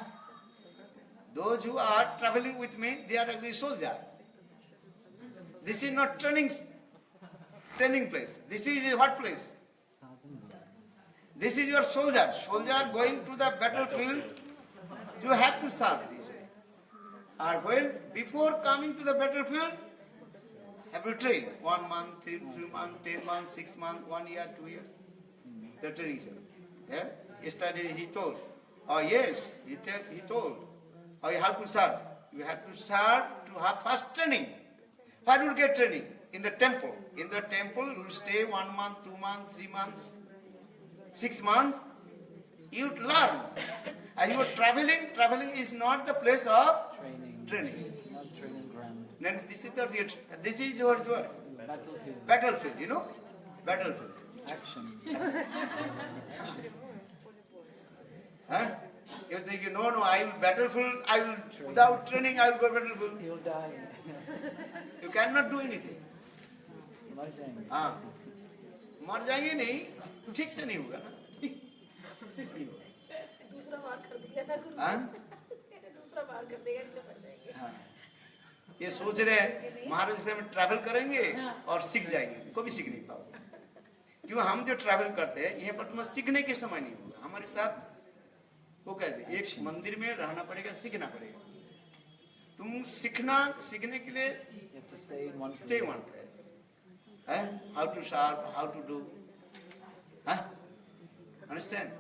Those who are traveling with me, they are actually soldier. This is not training place. This is what place? This is your soldier. Soldier going to the battlefield, you have to serve this way. Or when, before coming to the battlefield, have to train. 1 month, 3 months, 10 months, 6 months, 1 year, 2 years. The training center. Yeah? Yesterday he told. Oh yes, he told. Oh, you have to serve. You have to serve to have first training. Where will you get training? In the temple. In the temple, you will stay 1 month, 2 months, 3 months, 6 months. You learn. And you are traveling. Traveling is not the place of training. Not training ground. Then this is your Battlefield. battlefield, you know? Battlefield. Action. Huh? You think, no, I will battlefield, without training, I will go battlefield. You'll die. You cannot do anything. मर जाएंगे. हाँ, मर जाएंगे नहीं, ठीक से नहीं होगा ना. दूसरा बार कर दिया ना गुरु. हाँ? दूसरा बार कर देगा इसलिए मर जाएंगे. हाँ. ये सोच रहे हैं महाराज से हम ट्रैवल करेंगे और सीख जाएंगे. कभी सीख नहीं पाओगे. क्यों? हम जो ट्रैवल करते हैं यहाँ पर तुम्हें सीखने के समय नहीं होगा. हमारे साथ वो कहते हैं एक मंदिर में रहना पड़ेगा, सीखना पड़ेगा. तुम सीखने के लिए You have to stay in one stay place. one place. How to serve, how to do. Understand?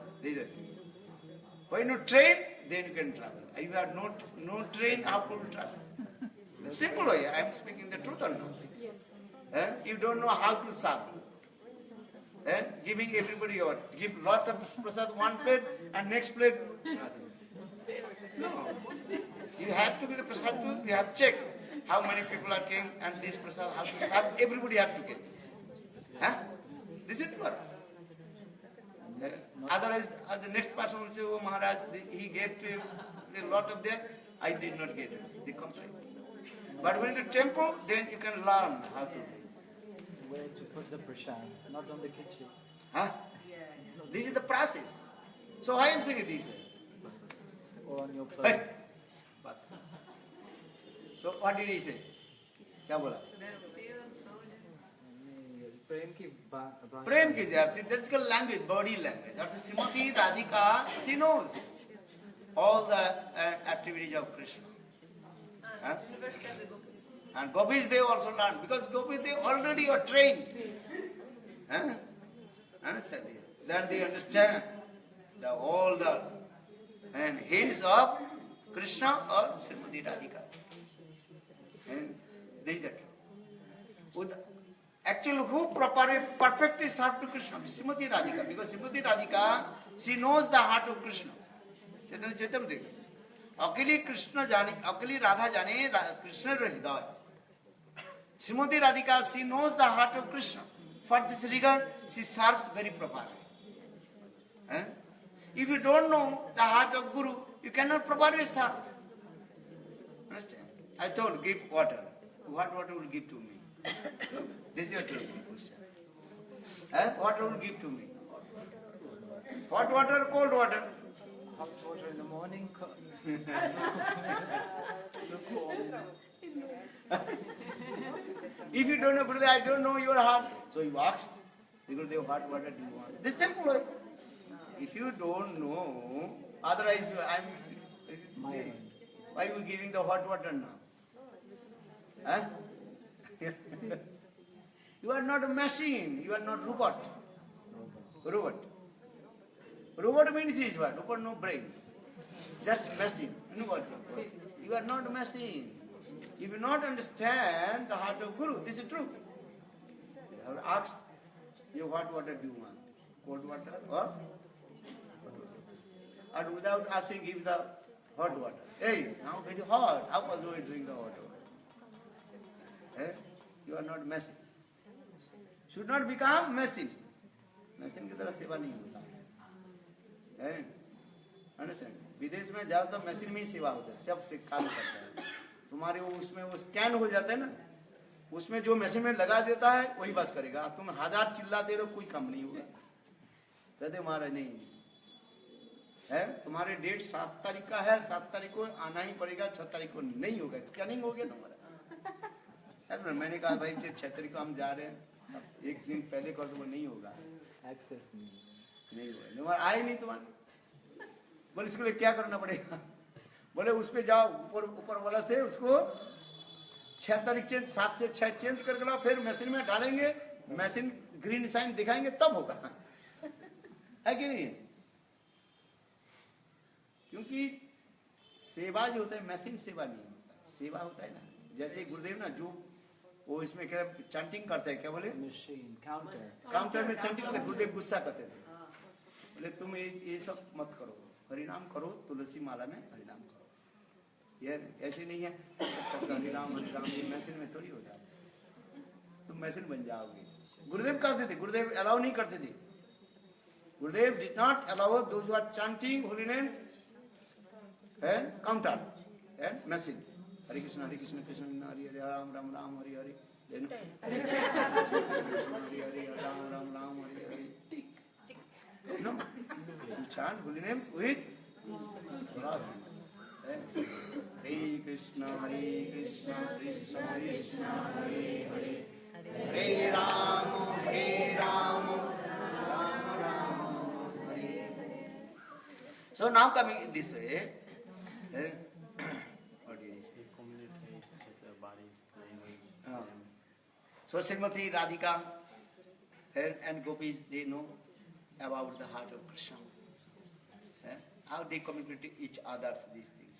When you train, then you can travel. If you have no train, how to travel? The simple way. I am speaking the truth or not. You don't know how to serve. Giving everybody give lot of prasad one plate and next plate nothing. No. You have to give the prasad to, you have to check how many people are came and this prasad, how to serve, everybody have to get. This is what. Otherwise, the next person will say, oh Maharaj, he gave to a lot of that, I did not get it. They complain. But when the temple, then you can learn how to do. Where to put the prasad, not on the kitchen. This is the process. So I am saying this. Or on your plate. But, so what did he say? क्या बोला? प्रेम की बात. प्रेम की जाती. That's called language, body language. That's Srimati Radhika. She knows all the activities of Krishna. And gopis they also learn because gopis they already are trained. Understand? Then they understand all the hints of Krishna or Srimati Radhika. And this is the truth. Actually, who perfectly served to Krishna? Srimati Radhika. Because Srimati Radhika, she knows the heart of Krishna. Chaitanya Charitamrita. अकेली कृष्ण जाने, अकेली राधा जाने कृष्ण हृदय. Srimati Radhika, she knows the heart of Krishna. For this regard, she serves very properly. If you don't know the heart of Guru, you cannot properly serve. Understand? I told, give water. What water will give to me? This is your question. Water will give to me. Hot water, cold water? Hot water in the morning. If you don't know, Gurudev, I don't know your heart. So you ask, Gurudev, what water do you want? This is simple way. If you don't know, otherwise why are you giving the hot water now? You are not a machine, you are not robot. Robot means is what? Robot no brain. Just machine. You know what? You are not a machine. If you not understand the heart of Guru, this is true. I will ask you what water do you want? Cold water or hot water? And without asking, give the hot water. Hey, now very hot. How was you drink the hot water? You are not machine. Should not become machine. Machine की तरह सेवा नहीं होता. Understand? विदेश में ज्यादातर machine में ही सेवा होता है, सब से काम करता है। तुम्हारे वो उसमें वो स्कैन हो जाता है ना, उसमें जो मशीन में लगा देता है वही बस करेगा। अब तुम 1000 चिल्ला दे रहे हो, कोई काम नहीं होगा। कहते महाराज नहीं है, तुम्हारे डेट 7 तारीख का है, 7 तारीख को आना ही पड़ेगा, 6 तारीख को नहीं होगा, स्कैनिंग हो गया तुम्हारा। मैंने कहा भाई 6 तारीख को हम जा रहे हैं, एक दिन पहले कर दो, वो नहीं होगा, Access नहीं होगा, आए नहीं तुम्हारे। बोले इसके लिए क्या करना पड़ेगा? बोले उस पे जाओ, ऊपर वाला से उसको 6 तारीख चेंज, 7 से 6 चेंज करके लाओ, फिर मशीन में डालेंगे, मशीन ग्रीन साइन दिखाएंगे तब होगा। है कि नहीं? क्योंकि सेवा जो होता है मशीन सेवा नहीं होता, सेवा होता है ना, जैसे गुरुदेव ना जो वो इसमें क्या चैंटिंग करते हैं, क्या बोले machine, counter. काउंटर में चैंटिंग करते, गुरुदेव गुस्सा करते थे, बोले तुम ये सब मत करो, हरिनाम करो, तुलसी माला में हरिनाम करो। ये ऐसे नहीं है हरिनाम हरिनाम, ये मशीन में थोड़ी होता है, तुम मशीन बन जाओगे। गुरुदेव करते थे, गुरुदेव अलाउ नहीं करते थे। गुरुदेव did not allow those who are chanting holy names and counter and message. Hare Krishna Krishna Hare Hare, Ram Ram Ram Hare Hare. Then Hare Hare Ram Ram Ram Hare Hare. No, you chant holy names with rasa. Hare Krishna Krishna Krishna Hare Hare, Hare Ram Hare Ram, Ram Ram Hare Hare. So now coming this way, what do you say? Communicate with the body language. So Srimati Radhika and gopis, they know about the heart of Krishna. How they communicate to each other these things.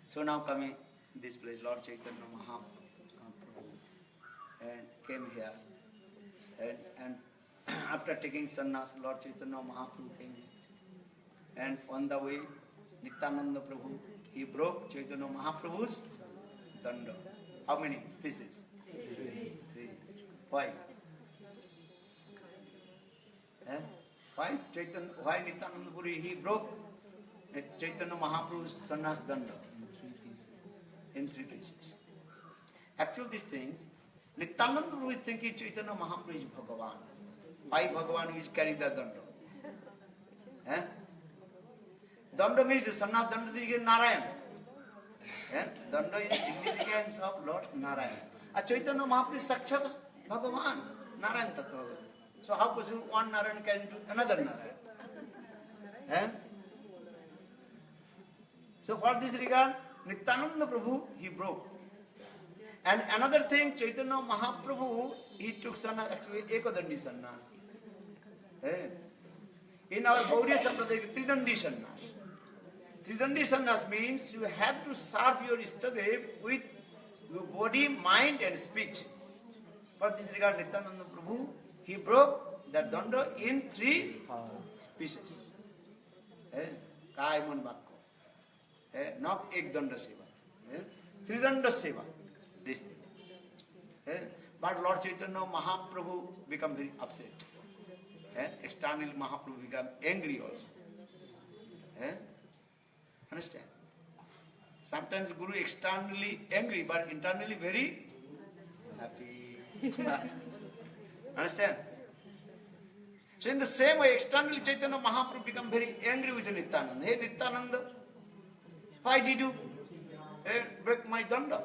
So now coming this place, Lord Chaitanya Mahaprabhu and came here, and after taking sannyas, Lord Chaitanya Mahaprabhu came here. And on the way, Nityananda Prabhu, he broke Chaitanya Mahaprabhu's danda. How many pieces? 3. Why? Why Nityananda Puri, he broke Chaitanya Mahaprabhu's sannyas danda? In 3 pieces. Actually this thing, Nityananda Prabhu is thinking Chaitanya Mahaprabhu is Bhagavan. Why Bhagavan is carrying the danda? Danda means sannyas danda is Narayan. Danda is significance of Lord Narayan. A Chaitanya Mahaprabhu is Sakshat Bhagavan, Narayan Tattva. So how possible one Narayan can do another Narayan? So for this regard, Nityananda Prabhu, he broke. And another thing, Chaitanya Mahaprabhu, he took sannyas, actually Ekadandi sannyas. In our Gaudiya Sampradaya, Tridandi sannyas. Tridandi sannyas means you have to serve your Ishtadev with your body, mind and speech. For this regard, Nityananda Prabhu, he broke that danda in 3 pieces. Kaya man vakko. Not ek danda seva. 3 danda seva. This thing. But Lord Chaitanya Mahaprabhu become very upset. Externally Mahaprabhu become angry also. Understand? Sometimes Guru externally angry but internally very happy. Understand? So in the same way, externally Chaitanya Mahaprabhu become very angry with Nityananda. Hey Nityananda, why did you break my danda?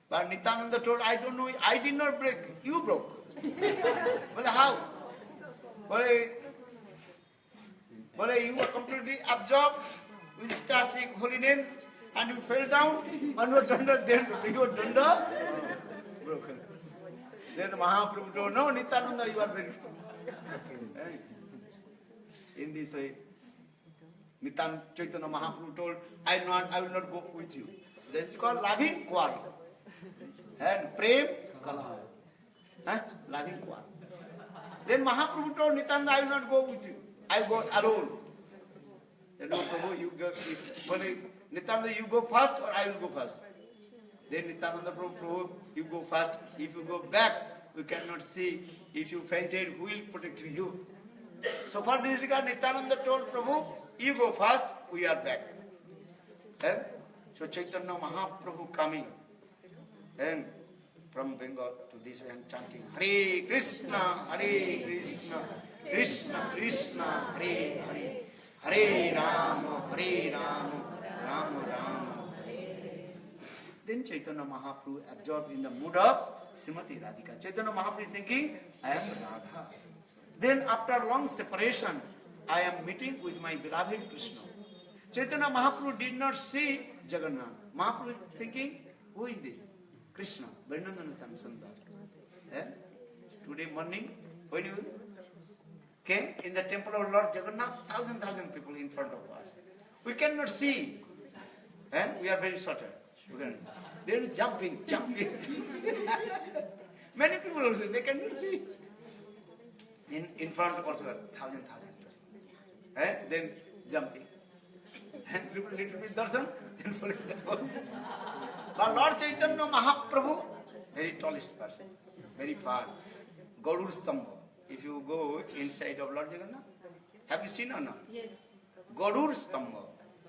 But Nityananda told, I don't know, I did not break, you broke. Well, how? Well, you were completely absorbed with static holy names and you fell down on your danda, then your danda broken. Then Mahaprabhu told, no, Nityananda, you are very strong. In this way, Chaitanya Mahaprabhu told, I will not go with you. This is called loving quarrel. And prem kala. Loving quarrel. Then Mahaprabhu told Nityananda, I will not go with you. I go alone. Then no, Prabhu, you go. Nityananda, you go first or I will go first. Then Nityananda Prabhu, you go first. If you go back, we cannot see. If you fainted, who will protect you? So for this regard, Nityananda told Prabhu, you go first, we are back. Eh? So Chaitanya Mahaprabhu coming and from Bengal to this and chanting Hare Krishna, Krishna Krishna, Hare Hare, Hare Rama, Rama Rama. Then Chaitanya Mahaprabhu absorbed in the mood of Srimati Radhika. Chaitanya Mahaprabhu is thinking, I am Radha. Then after long separation, I am meeting with my beloved Krishna. Chaitanya Mahaprabhu did not see Jagannath. Mahaprabhu is thinking, who is this? Krishna, Vrindavan Sandar. Eh? Today morning, when you came in the temple of Lord Jagannath, thousand people in front of us. We cannot see. Eh? We are very shorter. They are jumping. Many people also, they cannot see. In front of us, thousand. Eh? Then jumping. And little bit darshan, then for example. But Lord Chaitanya Mahaprabhu, very tallest person, very far. Gaurur Stambha. If you go inside of Lord Jagannath, have you seen or not? Yes. Gaurur Stambha.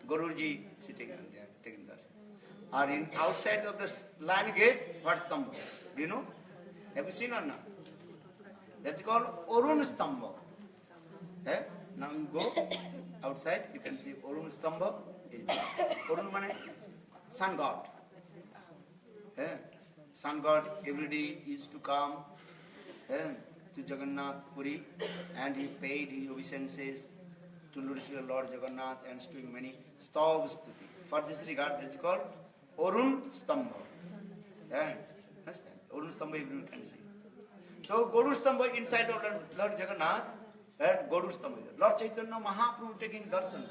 Gaururji sitting there, taking darshan. Or in outside of the lion gate, what Stambha? Do you know? Have you seen or not? That's called Arun Stambha. Eh? Now you go outside, you can see Arun Stambha. Arun means sun god. Eh? Sun god every day used to come to Jagannath Puri, and he paid his obeisances to Lord Jagannath and doing many stavs. For this regard, that is called Arun Stambha. Arun Stambha everyone can see. So Gaurur Stambha inside of Lord Jagannath, and Gaurur Stambha. Lord Chaitanya Mahaprabhu taking darshan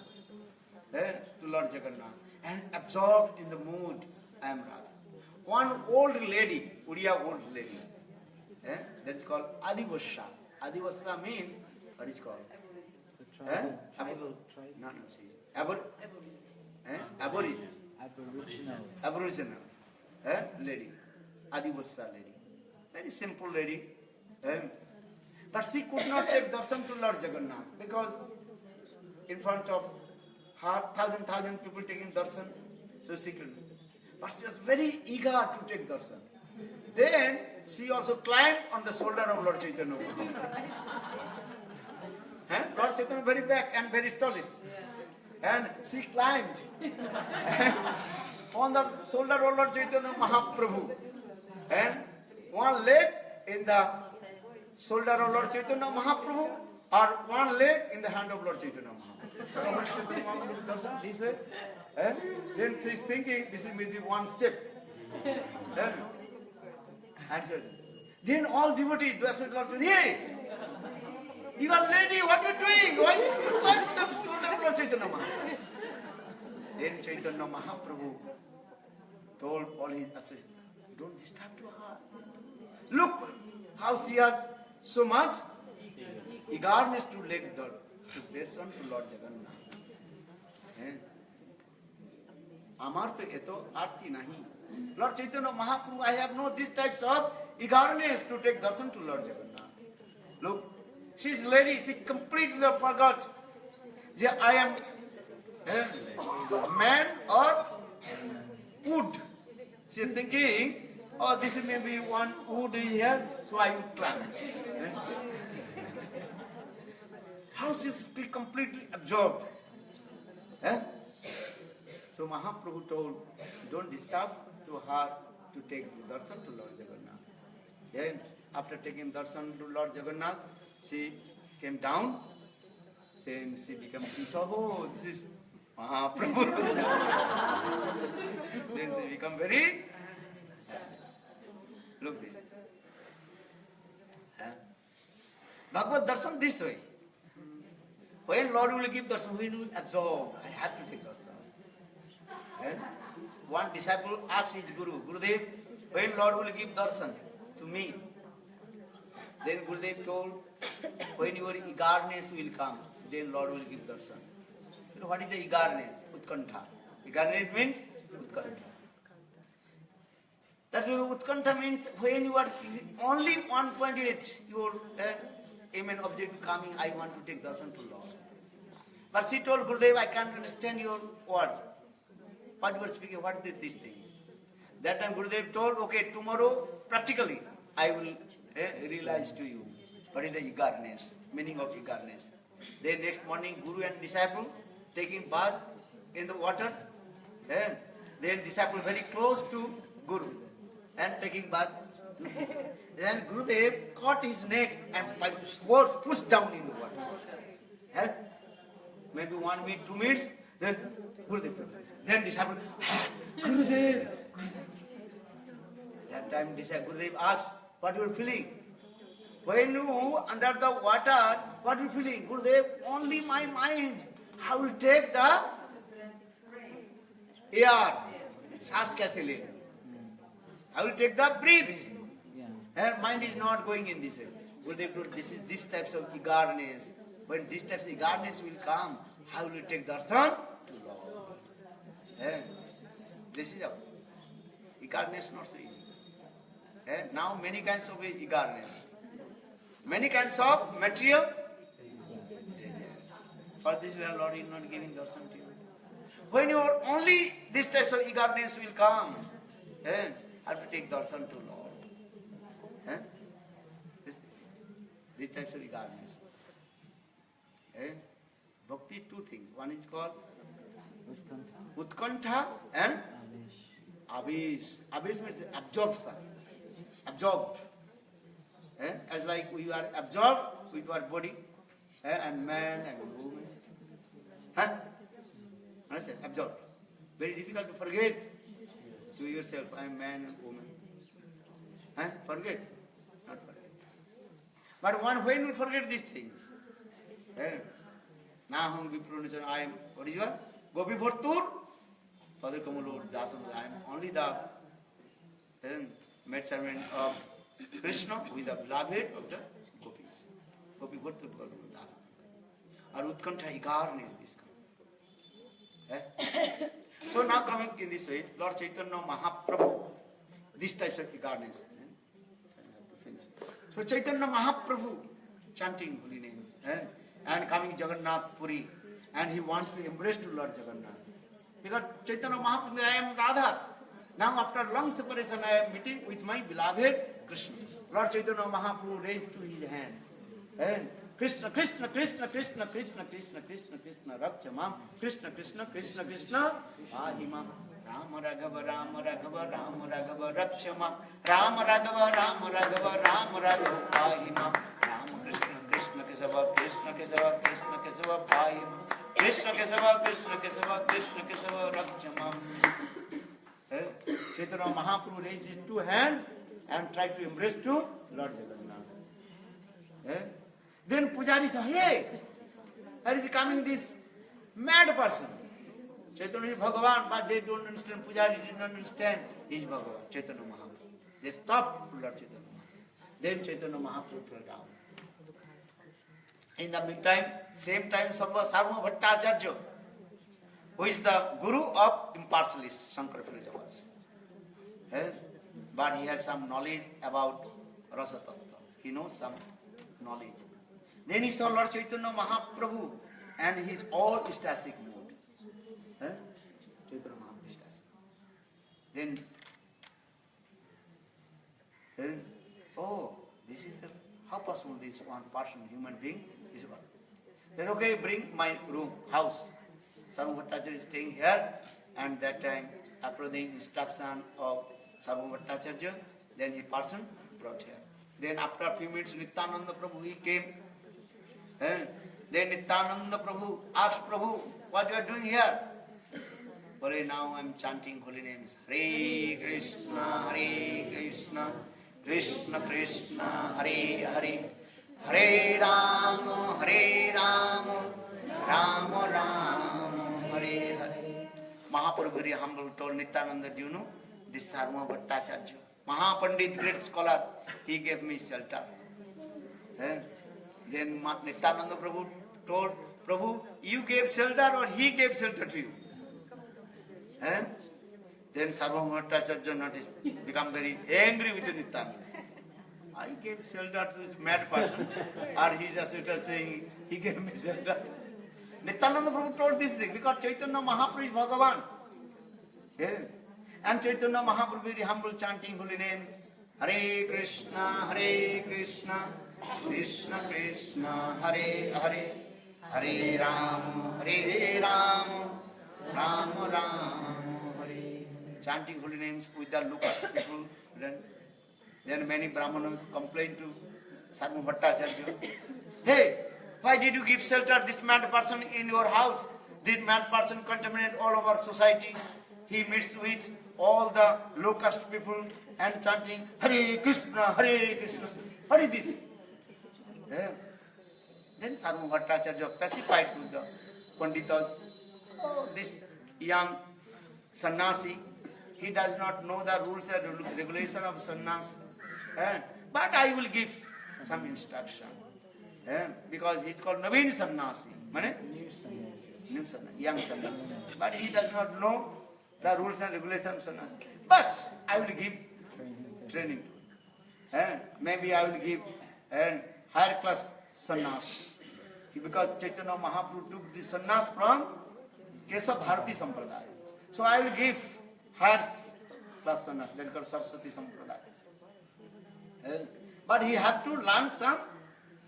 to Lord Jagannath and absorbed in the mood, I am Radha. One old lady, Uriya old lady, that is called Adivasya. Adivasya means, what is called? The tribal tribe. No, see. Aboriginal. Aboriginal. Lady. Adivasya lady. Very simple lady. But she could not take darshan to Lord Jagannath because in front of her, thousand people taking darshan, so she couldn't. But she was very eager to take darshan. Then she also climbed on the shoulder of Lord Chaitanya. Lord Chaitanya very back and very tallest. And she climbed on the shoulder of Lord Chaitanya Mahaprabhu. And one leg in the shoulder of Lord Chaitanya Mahaprabhu, or one leg in the hand of Lord Chaitanya Mahaprabhu. So Lord Chaitanya Mahaprabhu does this way. Then she is thinking this is maybe one step. Then all devotees, Lord said, hey, you are lady, what are you doing? Why you climb the shoulder of Lord Chaitanya Mahaprabhu? Then Chaitanya Mahaprabhu told all his assistants, don't disturb to her. Look how she has so much eagerness to leg the darshan to Lord Jagannath. Amar to eto arti nahi. Lord Chaitanya Mahaprabhu, I have no these types of eagerness to take darshan to Lord Jagannath. Look, she is lady, she completely forgot that I am man or wood. She is thinking, oh, this may be one wood here, so I will climb. How she is completely absorbed. So Mahaprabhu told, don't disturb to her to take darshan to Lord Jagannath. Then after taking darshan to Lord Jagannath, she came down. Then she became, she saw, oh, this is Mahaprabhu. Then she became very, look this. Bhagavad darshan this way. When Lord will give darshan, we will absorb. I have to take darshan. Then one disciple asked his Guru, Gurudev, when Lord will give darshan to me? Then Gurudev told, when your eagerness will come, then Lord will give darshan. So what is the eagerness? Utkantha. Eagerness means Utkantha. That Utkanta means when you are only one point it, your aim and object coming, I want to take darshan to Lord. But she told Gurudev, I can't understand your words. What you are speaking, what is this thing? That time Gurudev told, okay, tomorrow, practically, I will realize to you what is the eagerness, meaning of eagerness. Then next morning, Guru and disciple taking bath in the water. Then disciple very close to Guru and taking bath. Then Gurudev caught his neck and by force pushed down in the water. Maybe 1 minute, 2 minutes, then Gurudev. Then disciple, Gurudev. That time Gurudev asked, what you are feeling? When you under the water, what are you feeling? Gurudev, only my mind. I will take the air. Saas kaise le? I will take the breath. And mind is not going in this way. Gurudev told, this types of eagerness. When these types of eagerness will come, how will you take darshan to Lord? This is a eagerness, not so easy. Now many kinds of eagerness. Many kinds of material. For this Lord is not giving darshan to you. When you are only these types of eagerness will come, have to take darshan to Lord. These types of eagerness. Bhakti, two things. One is called Utkantha and Avish. Avish means absorption. Absorbed. As like we are absorbed with our body and man and woman. Understand? Absorbed. Very difficult to forget to yourself, I am man and woman. Forget? Not forget. But when we forget these things, now we pronounce I am, what is your? Gopi Bhattur, Father Kamalur Dasam, I am only the maid servant of Krishna with the beloved of the gopis. Gopi Bhattur Dasam. Or Utkantha eagerness this. So now coming in this way, Lord Chaitanya Mahaprabhu, these types of eagerness. So Chaitanya Mahaprabhu chanting holy names and coming Jagannath Puri, and he wants to embrace to Lord Jagannath. Because Chaitanya Mahaprabhu, I am Radha. Now after long separation I am meeting with my beloved Krishna. Lord Chaitanya Mahaprabhu raised to his hand. And Krishna, Krishna, Krishna, Krishna, Krishna, Krishna, Krishna, Krishna, Rakchamam, Krishna, Krishna, Krishna, Krishna, Ahimam, Rama Raghava, Rama Raghava, Rama Raghava, Rakchamam, Rama Raghava, Rama Raghava, Rama Raghava, Ahimam, Rama Krishna, Krishna Kesava, Krishna Kesava, Krishna Kesava, Ahimam, Krishna Kesava, Krishna Kesava, Krishna Kesava, Rakchamam. Chaitanya Mahaprabhu raised his two hands and tried to embrace to Lord Jagannath. Then Pujari said, hey, there is coming this mad person. Chaitanya is Bhagavan, but they don't understand. Pujari did not understand. He is Bhagavan, Chaitanya Mahaprabhu. They stopped Lord Chaitanya Mahaprabhu. Then Chaitanya Mahaprabhu fell down. In the meantime, same time, Sarva Bhattacharya, who is the guru of impartialists, Shankara Prijavas. But he has some knowledge about Rasa Tattva. He knows some knowledge. Then he saw Lord Chaitanya Mahaprabhu and his all ecstatic mood. Chaitanya Mahaprabhu ecstatic. Then, oh, this is the, how possible this one person, human being, is one. Then okay, bring my room, house. Sarva Bhattacharya is staying here, and that time, after the instruction of Sarva Bhattacharya, then the person brought here. Then after a few minutes, Nityananda Prabhu, he came. Then Nityananda Prabhu asked Prabhu, what you are doing here? Well, now I am chanting holy names. Hare Krishna, Krishna Krishna, Hare Hare, Hare Rama, Rama Rama, Hare Hare. Mahaprabhu very humble told Nityananda, do you know? This Sarva Bhattacharya, Mahapandit, great scholar, he gave me shelter. Then Nityananda Prabhu told Prabhu, you gave shelter or he gave shelter to you? Then Sarvabhauma Bhattacharya noticed, become very angry with Nityananda. I gave shelter to this mad person, or he is just saying he gave me shelter. Nityananda Prabhu told this thing because Chaitanya Mahaprabhu is Bhagavan. Yes. And Chaitanya Mahaprabhu is humble chanting holy name. Hare Krishna, Krishna Krishna, Hare Hare, Hare Ram, Ram Ram, Hare. Chanting holy names with the look of people. Then many Brahmanas complained to Sarvabhauma Bhattacharya. Hey, why did you give shelter to this mad person in your house? This mad person contaminates all of our society. He meets with all the low-caste people and chanting Hare Krishna, Hare this. Then Sarvabhauma Bhattacharya pacified to the Panditas. Oh, this young sannyasi, he does not know the rules and regulation of sannyas. But I will give some instruction. Because he is called Naveen Sannyasi. New sannyasi, young sannyasi. But he does not know the rules and regulations of sannyasi. But I will give training to him. Maybe I will give higher class sannyas. Because Chaitanya Mahaprabhu took the sannyas from Kesava Bharati Sampradaya. So I will give higher class sannyas. That is called Saraswati Sampradaya. But he had to learn some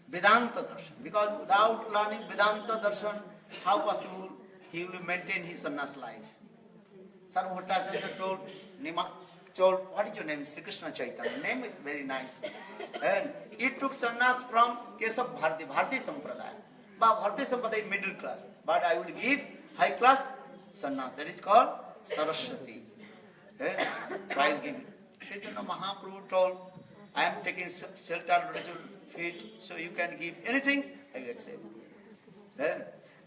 Vedanta darshan. Because without learning Vedanta darshan, how possible he will maintain his sannyas life? Sarvabhauma Bhattacharya told, what is your name? Sri Krishna Chaitanya. Name is very nice. And he took sannyas from Kesava Bharati, Bharati Sampradaya. But Bharati Sampradaya is middle class. But I will give high class sannyas. That is called Saraswati. While giving. Chaitanya Mahaprabhu told, I am taking shelter of your feet, so you can give anything, I will accept.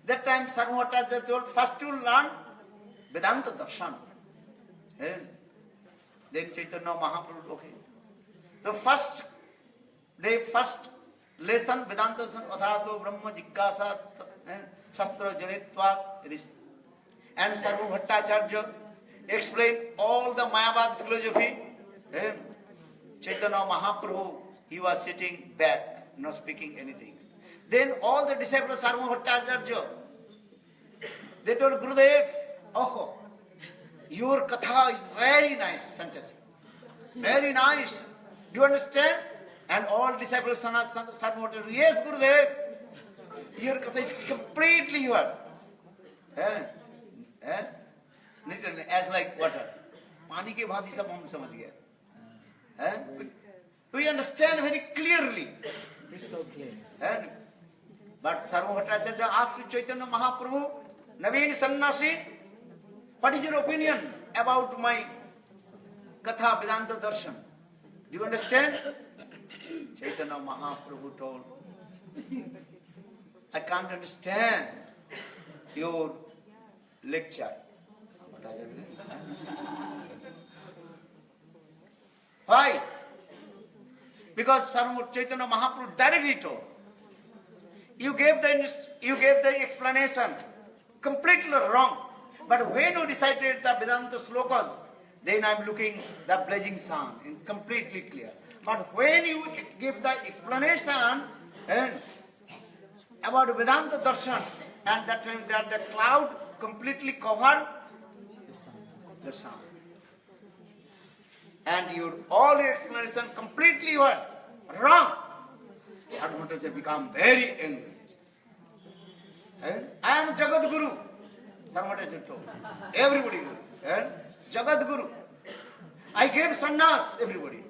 That time Sarvabhauma Bhattacharya told, first to learn Vedanta Darshan. Then Chaitanya Mahaprabhu, okay. The first lesson, Vedanta Darshan, Adhato Brahma Jigyasa Shastra Janitvat. And Sarvabhauma Bhattacharya explained all the Mayavad philosophy. Chaitanya Mahaprabhu, he was sitting back, not speaking anything. Then all the disciples of Sarvabhauma Bhattacharya, they told Gurudev, oh, your katha is very nice, fantastic. Very nice. Do you understand? And all disciples of Sarvabhauma Bhattacharya, yes Gurudev, your katha is completely yours. Literally, as like water. Pani ke bhati sab hum samajh gaya. We understand very clearly. Crystal clear. But Sarvabhauma Bhattacharya asked Chaitanya Mahaprabhu, Naveen Sannyasi, what is your opinion about my Katha Vedanta Darshan? Do you understand? Chaitanya Mahaprabhu told, I can't understand your lecture. Why? Because Sarvabhauma Chaitanya Mahaprabhu directly told, you gave the explanation completely wrong. But when you recited the Vedanta slokas, then I am looking the blazing sun and completely clear. But when you give the explanation about Vedanta darshan, and that time that the cloud completely covered the sun. And all your explanation completely were wrong. Sarvabhauma become very angry. I am Jagat Guru. Sarvabhauma told everybody. Jagat Guru. I gave sannyas, everybody.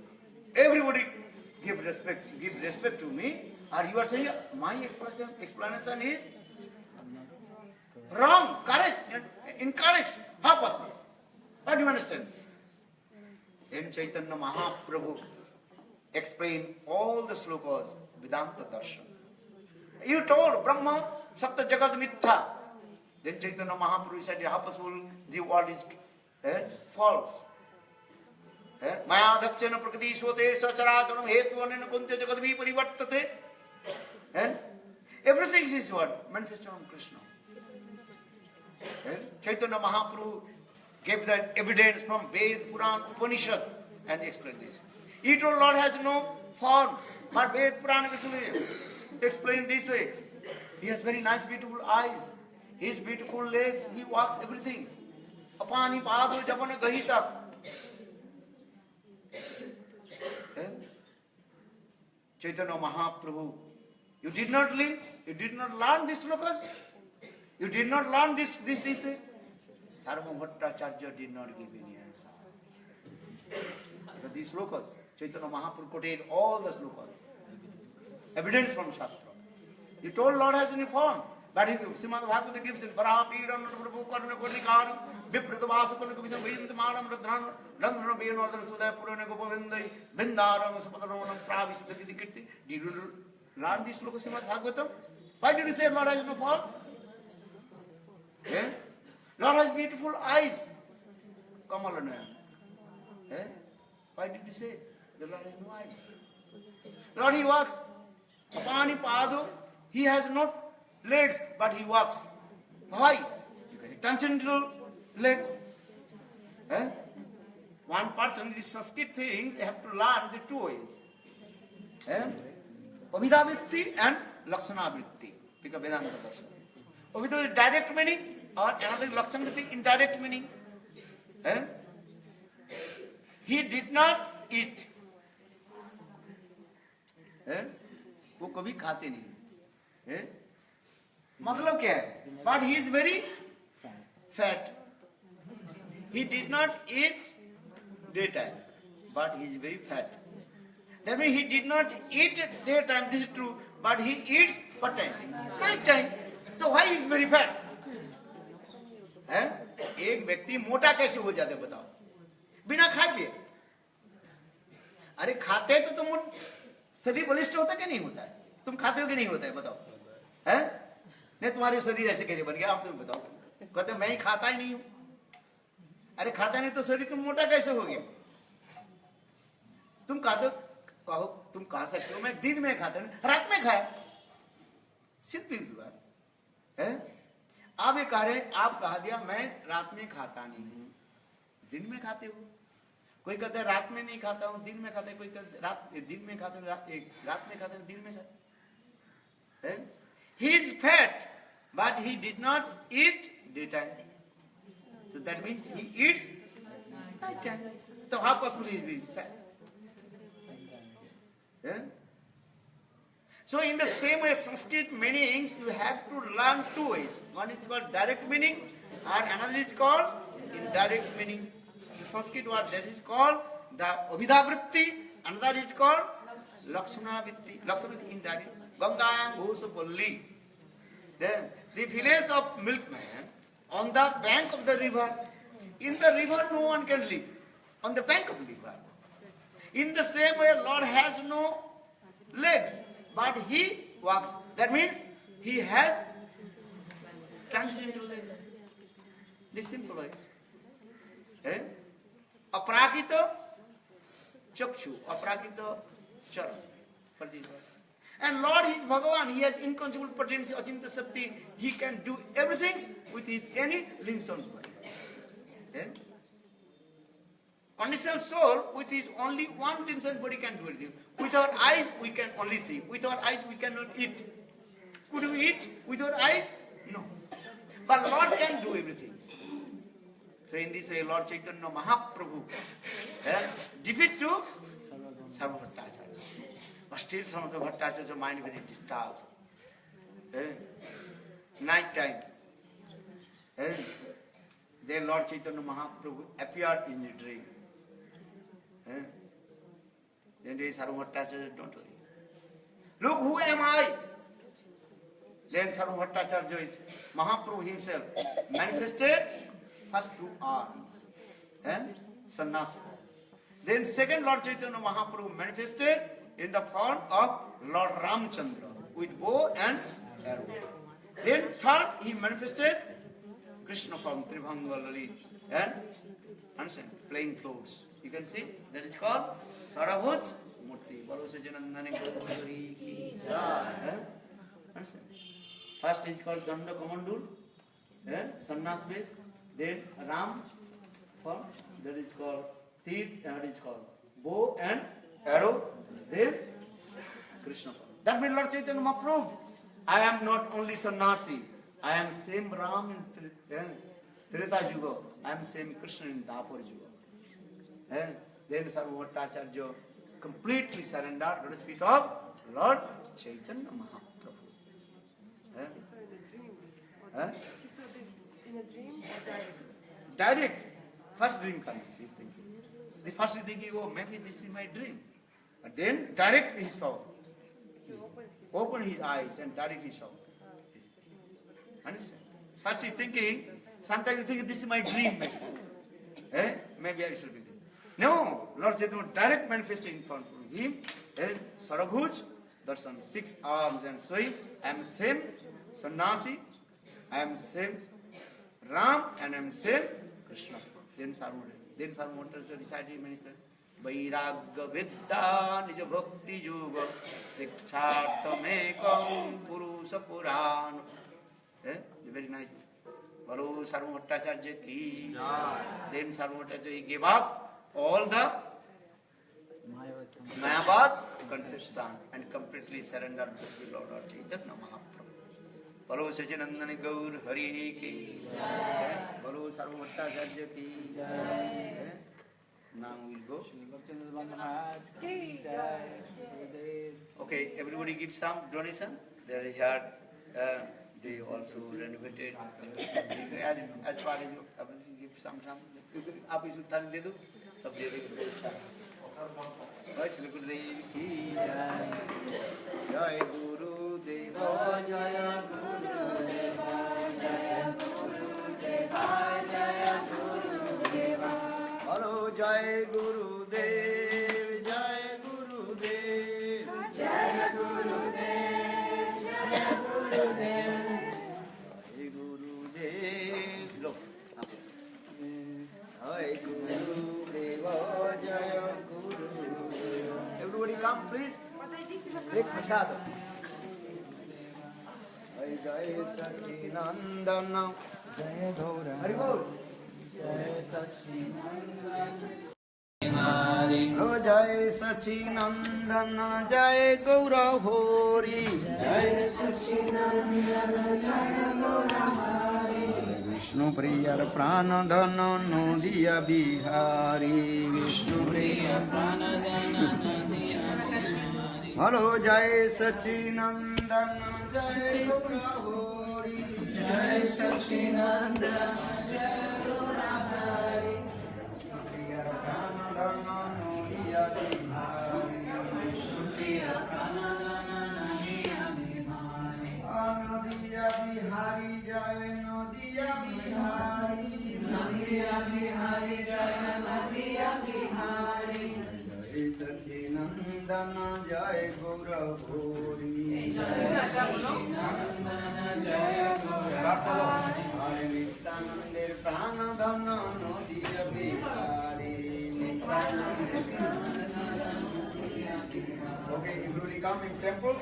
Everybody give respect to me. Or you are saying my explanation is wrong, correct, incorrect. How possible? What do you understand? Then Chaitanya Mahaprabhu explained all the slokas, Vedanta Darshan. You told Brahma, Satya Jagat Mithya. Then Chaitanya Mahaprabhu said, how possible the world is false? Maya Dakshana Prakriti Svote Sacharacharam Hetu Anena Kuntya Jagadvi Parivartate. Everything is what? Manifestation of Krishna. Chaitanya Mahaprabhu gave that evidence from Ved, Puran, Upanishad and explained this. He told Lord has no form, but Ved, Puran, explained this way. He has very nice, beautiful eyes. His beautiful legs, he walks everything. Apani Padu Japana Gahita. Chaitanya Mahaprabhu. You did not learn this slokas? You did not learn this way? Sarvabhauma Bhattacharya did not give any answer. But these slokas, Chaitanya Mahaprabhu quoted all the slokas. Evidence from Shastra. He told Lord has any form. But his Srimad Bhagavata gives it. Parapiram Prabhu Karna Kodikari, Vipritavasukana Kubisam Vidamaram Radhan, Randhana Beyanodar Sudaya Purana Gopavindai, Vindaram Sapadaranam Pravis the Didikiti. Did you learn this look of Srimad Bhagavatam? Why did you say Lord has no form? Eh? Lord has beautiful eyes. Kamalana. Eh? Why did you say the Lord has no eyes? Lord, he walks. Apani Padu, he has not legs, but he walks. Why? Because he transcendental legs. Eh? One person, these Sanskrit things, they have to learn the two ways. Eh? Abhidavritti and Lakshanavritti. Because Vedanta darshan. Abhidavritti is direct meaning, or another Lakshanavritti indirect meaning. Eh? He did not eat. Eh? वो कभी खाते नहीं. Eh? मतलब क्या है? But he is very fat. He did not eat daytime, but he is very fat. That means he did not eat daytime, this is true, but he eats what time? Night time. So why he is very fat? हैं? एक व्यक्ति मोटा कैसे हो जाता है बताओ? बिना खा पिए. अरे खाते तो तुम शरीर बलिष्ठ होता कि नहीं होता है? तुम खाते हो कि नहीं होता है बताओ? हैं? नहीं तुम्हारे शरीर ऐसे कैसे बन गया आप तुम्हें बताओ. कहते मैं ही खाता ही नहीं हूं. अरे खाता नहीं तो शरीर तुम मोटा कैसे हो गया? तुम खाते कहो तुम खा सकते हो. मैं दिन में खाता नहीं, रात में खाया. सिद्ध हुआ है. आप ये कह रहे आप कहा दिया मैं रात में खाता नहीं हूं, दिन में खाते हो. कोई कहता है रात में नहीं खाता हूं, दिन में खाता है. कोई कहता रात दिन में खाता हूं, रात में खाता हूं, दिन में खाता है. He is fat, but he did not eat daytime. So that means he eats nighttime. So how possible he is fat? Yeah? So in the same way, Sanskrit meanings you have to learn two ways. One is called direct meaning, and another is called indirect meaning. The Sanskrit word that is called the Abhidavritti, another is called Lakshanavritti. Lakshanavritti indirect. Gangayam Bhusapalli. Then the village of milkman on the bank of the river. In the river no one can live. On the bank of the river. In the same way, Lord has no legs, but he walks. That means he has transcendental legs. This simple way. Eh? Aprakita chakshu, aprakita charan. And Lord is Bhagavan, he has inconceivable potency, Achinta Shakti, he can do everything with his any limbs on his body. Eh? Conditional soul, with his only one limbs and body can do everything. With our eyes, we can only see. With our eyes, we cannot eat. Could we eat with our eyes? No. But Lord can do everything. So in this way, Lord Chaitanya Mahaprabhu defeat to Sarvabhauma Bhattacharya. But still some of the Bhattacharya's mind very disturbed. Night time. Then Lord Chaitanya Mahaprabhu appeared in a dream. Then they Sarvabhauma Bhattacharya, don't worry. Look, who am I? Then Sarvabhauma Bhattacharya is Mahaprabhu himself manifested first two arms. Sannyasa. Then second Lord Chaitanya Mahaprabhu manifested in the form of Lord Ramchandra with bow and arrow. Then third he manifested Krishna form, Tribhanga Lalit, and understand, playing flutes. You can see that is called Sarabhut Murti. Understand? First is called Danda Kamandul, Sannyas base, then Ram, form. That is called teeth, and that is called bow and arrow. Then Krishna form. That means Lord Chaitanya Mahaprabhu, I am not only sannyasi, I am same Ram in Treta Yuga, I am same Krishna in Dapur Yuga. Then Sarvabhaumacharya completely surrendered to the feet of Lord Chaitanya Mahaprabhu. He saw this in a dream or direct? Direct. First dream coming, this thinking. The first thinking, oh, maybe this is my dream. But then direct he saw. He Opened his eyes and direct he saw. Understand? First he thinking, sometimes you think this is my dream maybe. Maybe I shall be there. No, Lord Chaitanya direct manifested in front of him. Sarabhuj, darshan, 6 arms and showing, I am same sannyasi, I am same Ram, and I am same Krishna. Then Sarvabhaumacharya decided, minister, Vairagya Vidya Nija Bhakti Yuga Sikshārtamekam Purusha Purana. Very nice. Baro Sarvabhaumacharya ki. Then Sarvabhaumacharya he gave up all the Mayavad conception and completely surrendered to the Lord Chaitanya Mahaprabhu. Baro Sacinandana Gaur Hari ki. Baro Sarvabhaumacharya ki. Now we'll go. Okay, everybody give some donation. There is here, they also renovated. As far as you give some. आप इस उत्तर दे दो, सब दे देंगे. भाई श्री गुरुदेव की जय गुरुदेव जय गुरुदेव जय गुरुदेव जय गुरुदेव. Hello, Jai Gurudev, Jai Gurudev, Jai Gurudev, Jai Gurudev, Jai Gurudev. Look, Jai Gurudev, Jai Gurudev. Everybody come, please. Take prasad. Jai Jai Sachinandana, Jai Gaura. Hari Bol. Jai Sachinandana, Jai Sachinandana, Jai Gaura Hori, Jai Sachinandana, Jai Gaura Hori. Vishnu Priya Pranadhana Nodiya Bihari, Vishnu Priya Pranadhana Nodiya Bihari. Hello, Jai Sachinandana, Jai Gaura Hori, Jai Sachinandana, Jai Bihari Jai Nodiya Bihari, Nodiya Bihari Jai Nodiya Bihari. Jai Sachinandana Jai Gaura Hori, Jai Sachinandana Jai Gaura Hori. Hari Nityananda Pranadhana Nodiya Bihari, Okay, everybody come in temple.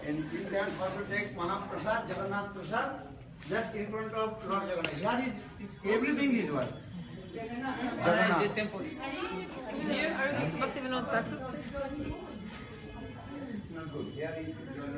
And you can also take Mahaprasad, Jagannath Prasad, just in front of Lord Jagannath. Here is everything is one. Jagannath. Here, are you going to Bhaktivinoda Thakur? It's not good. Here is all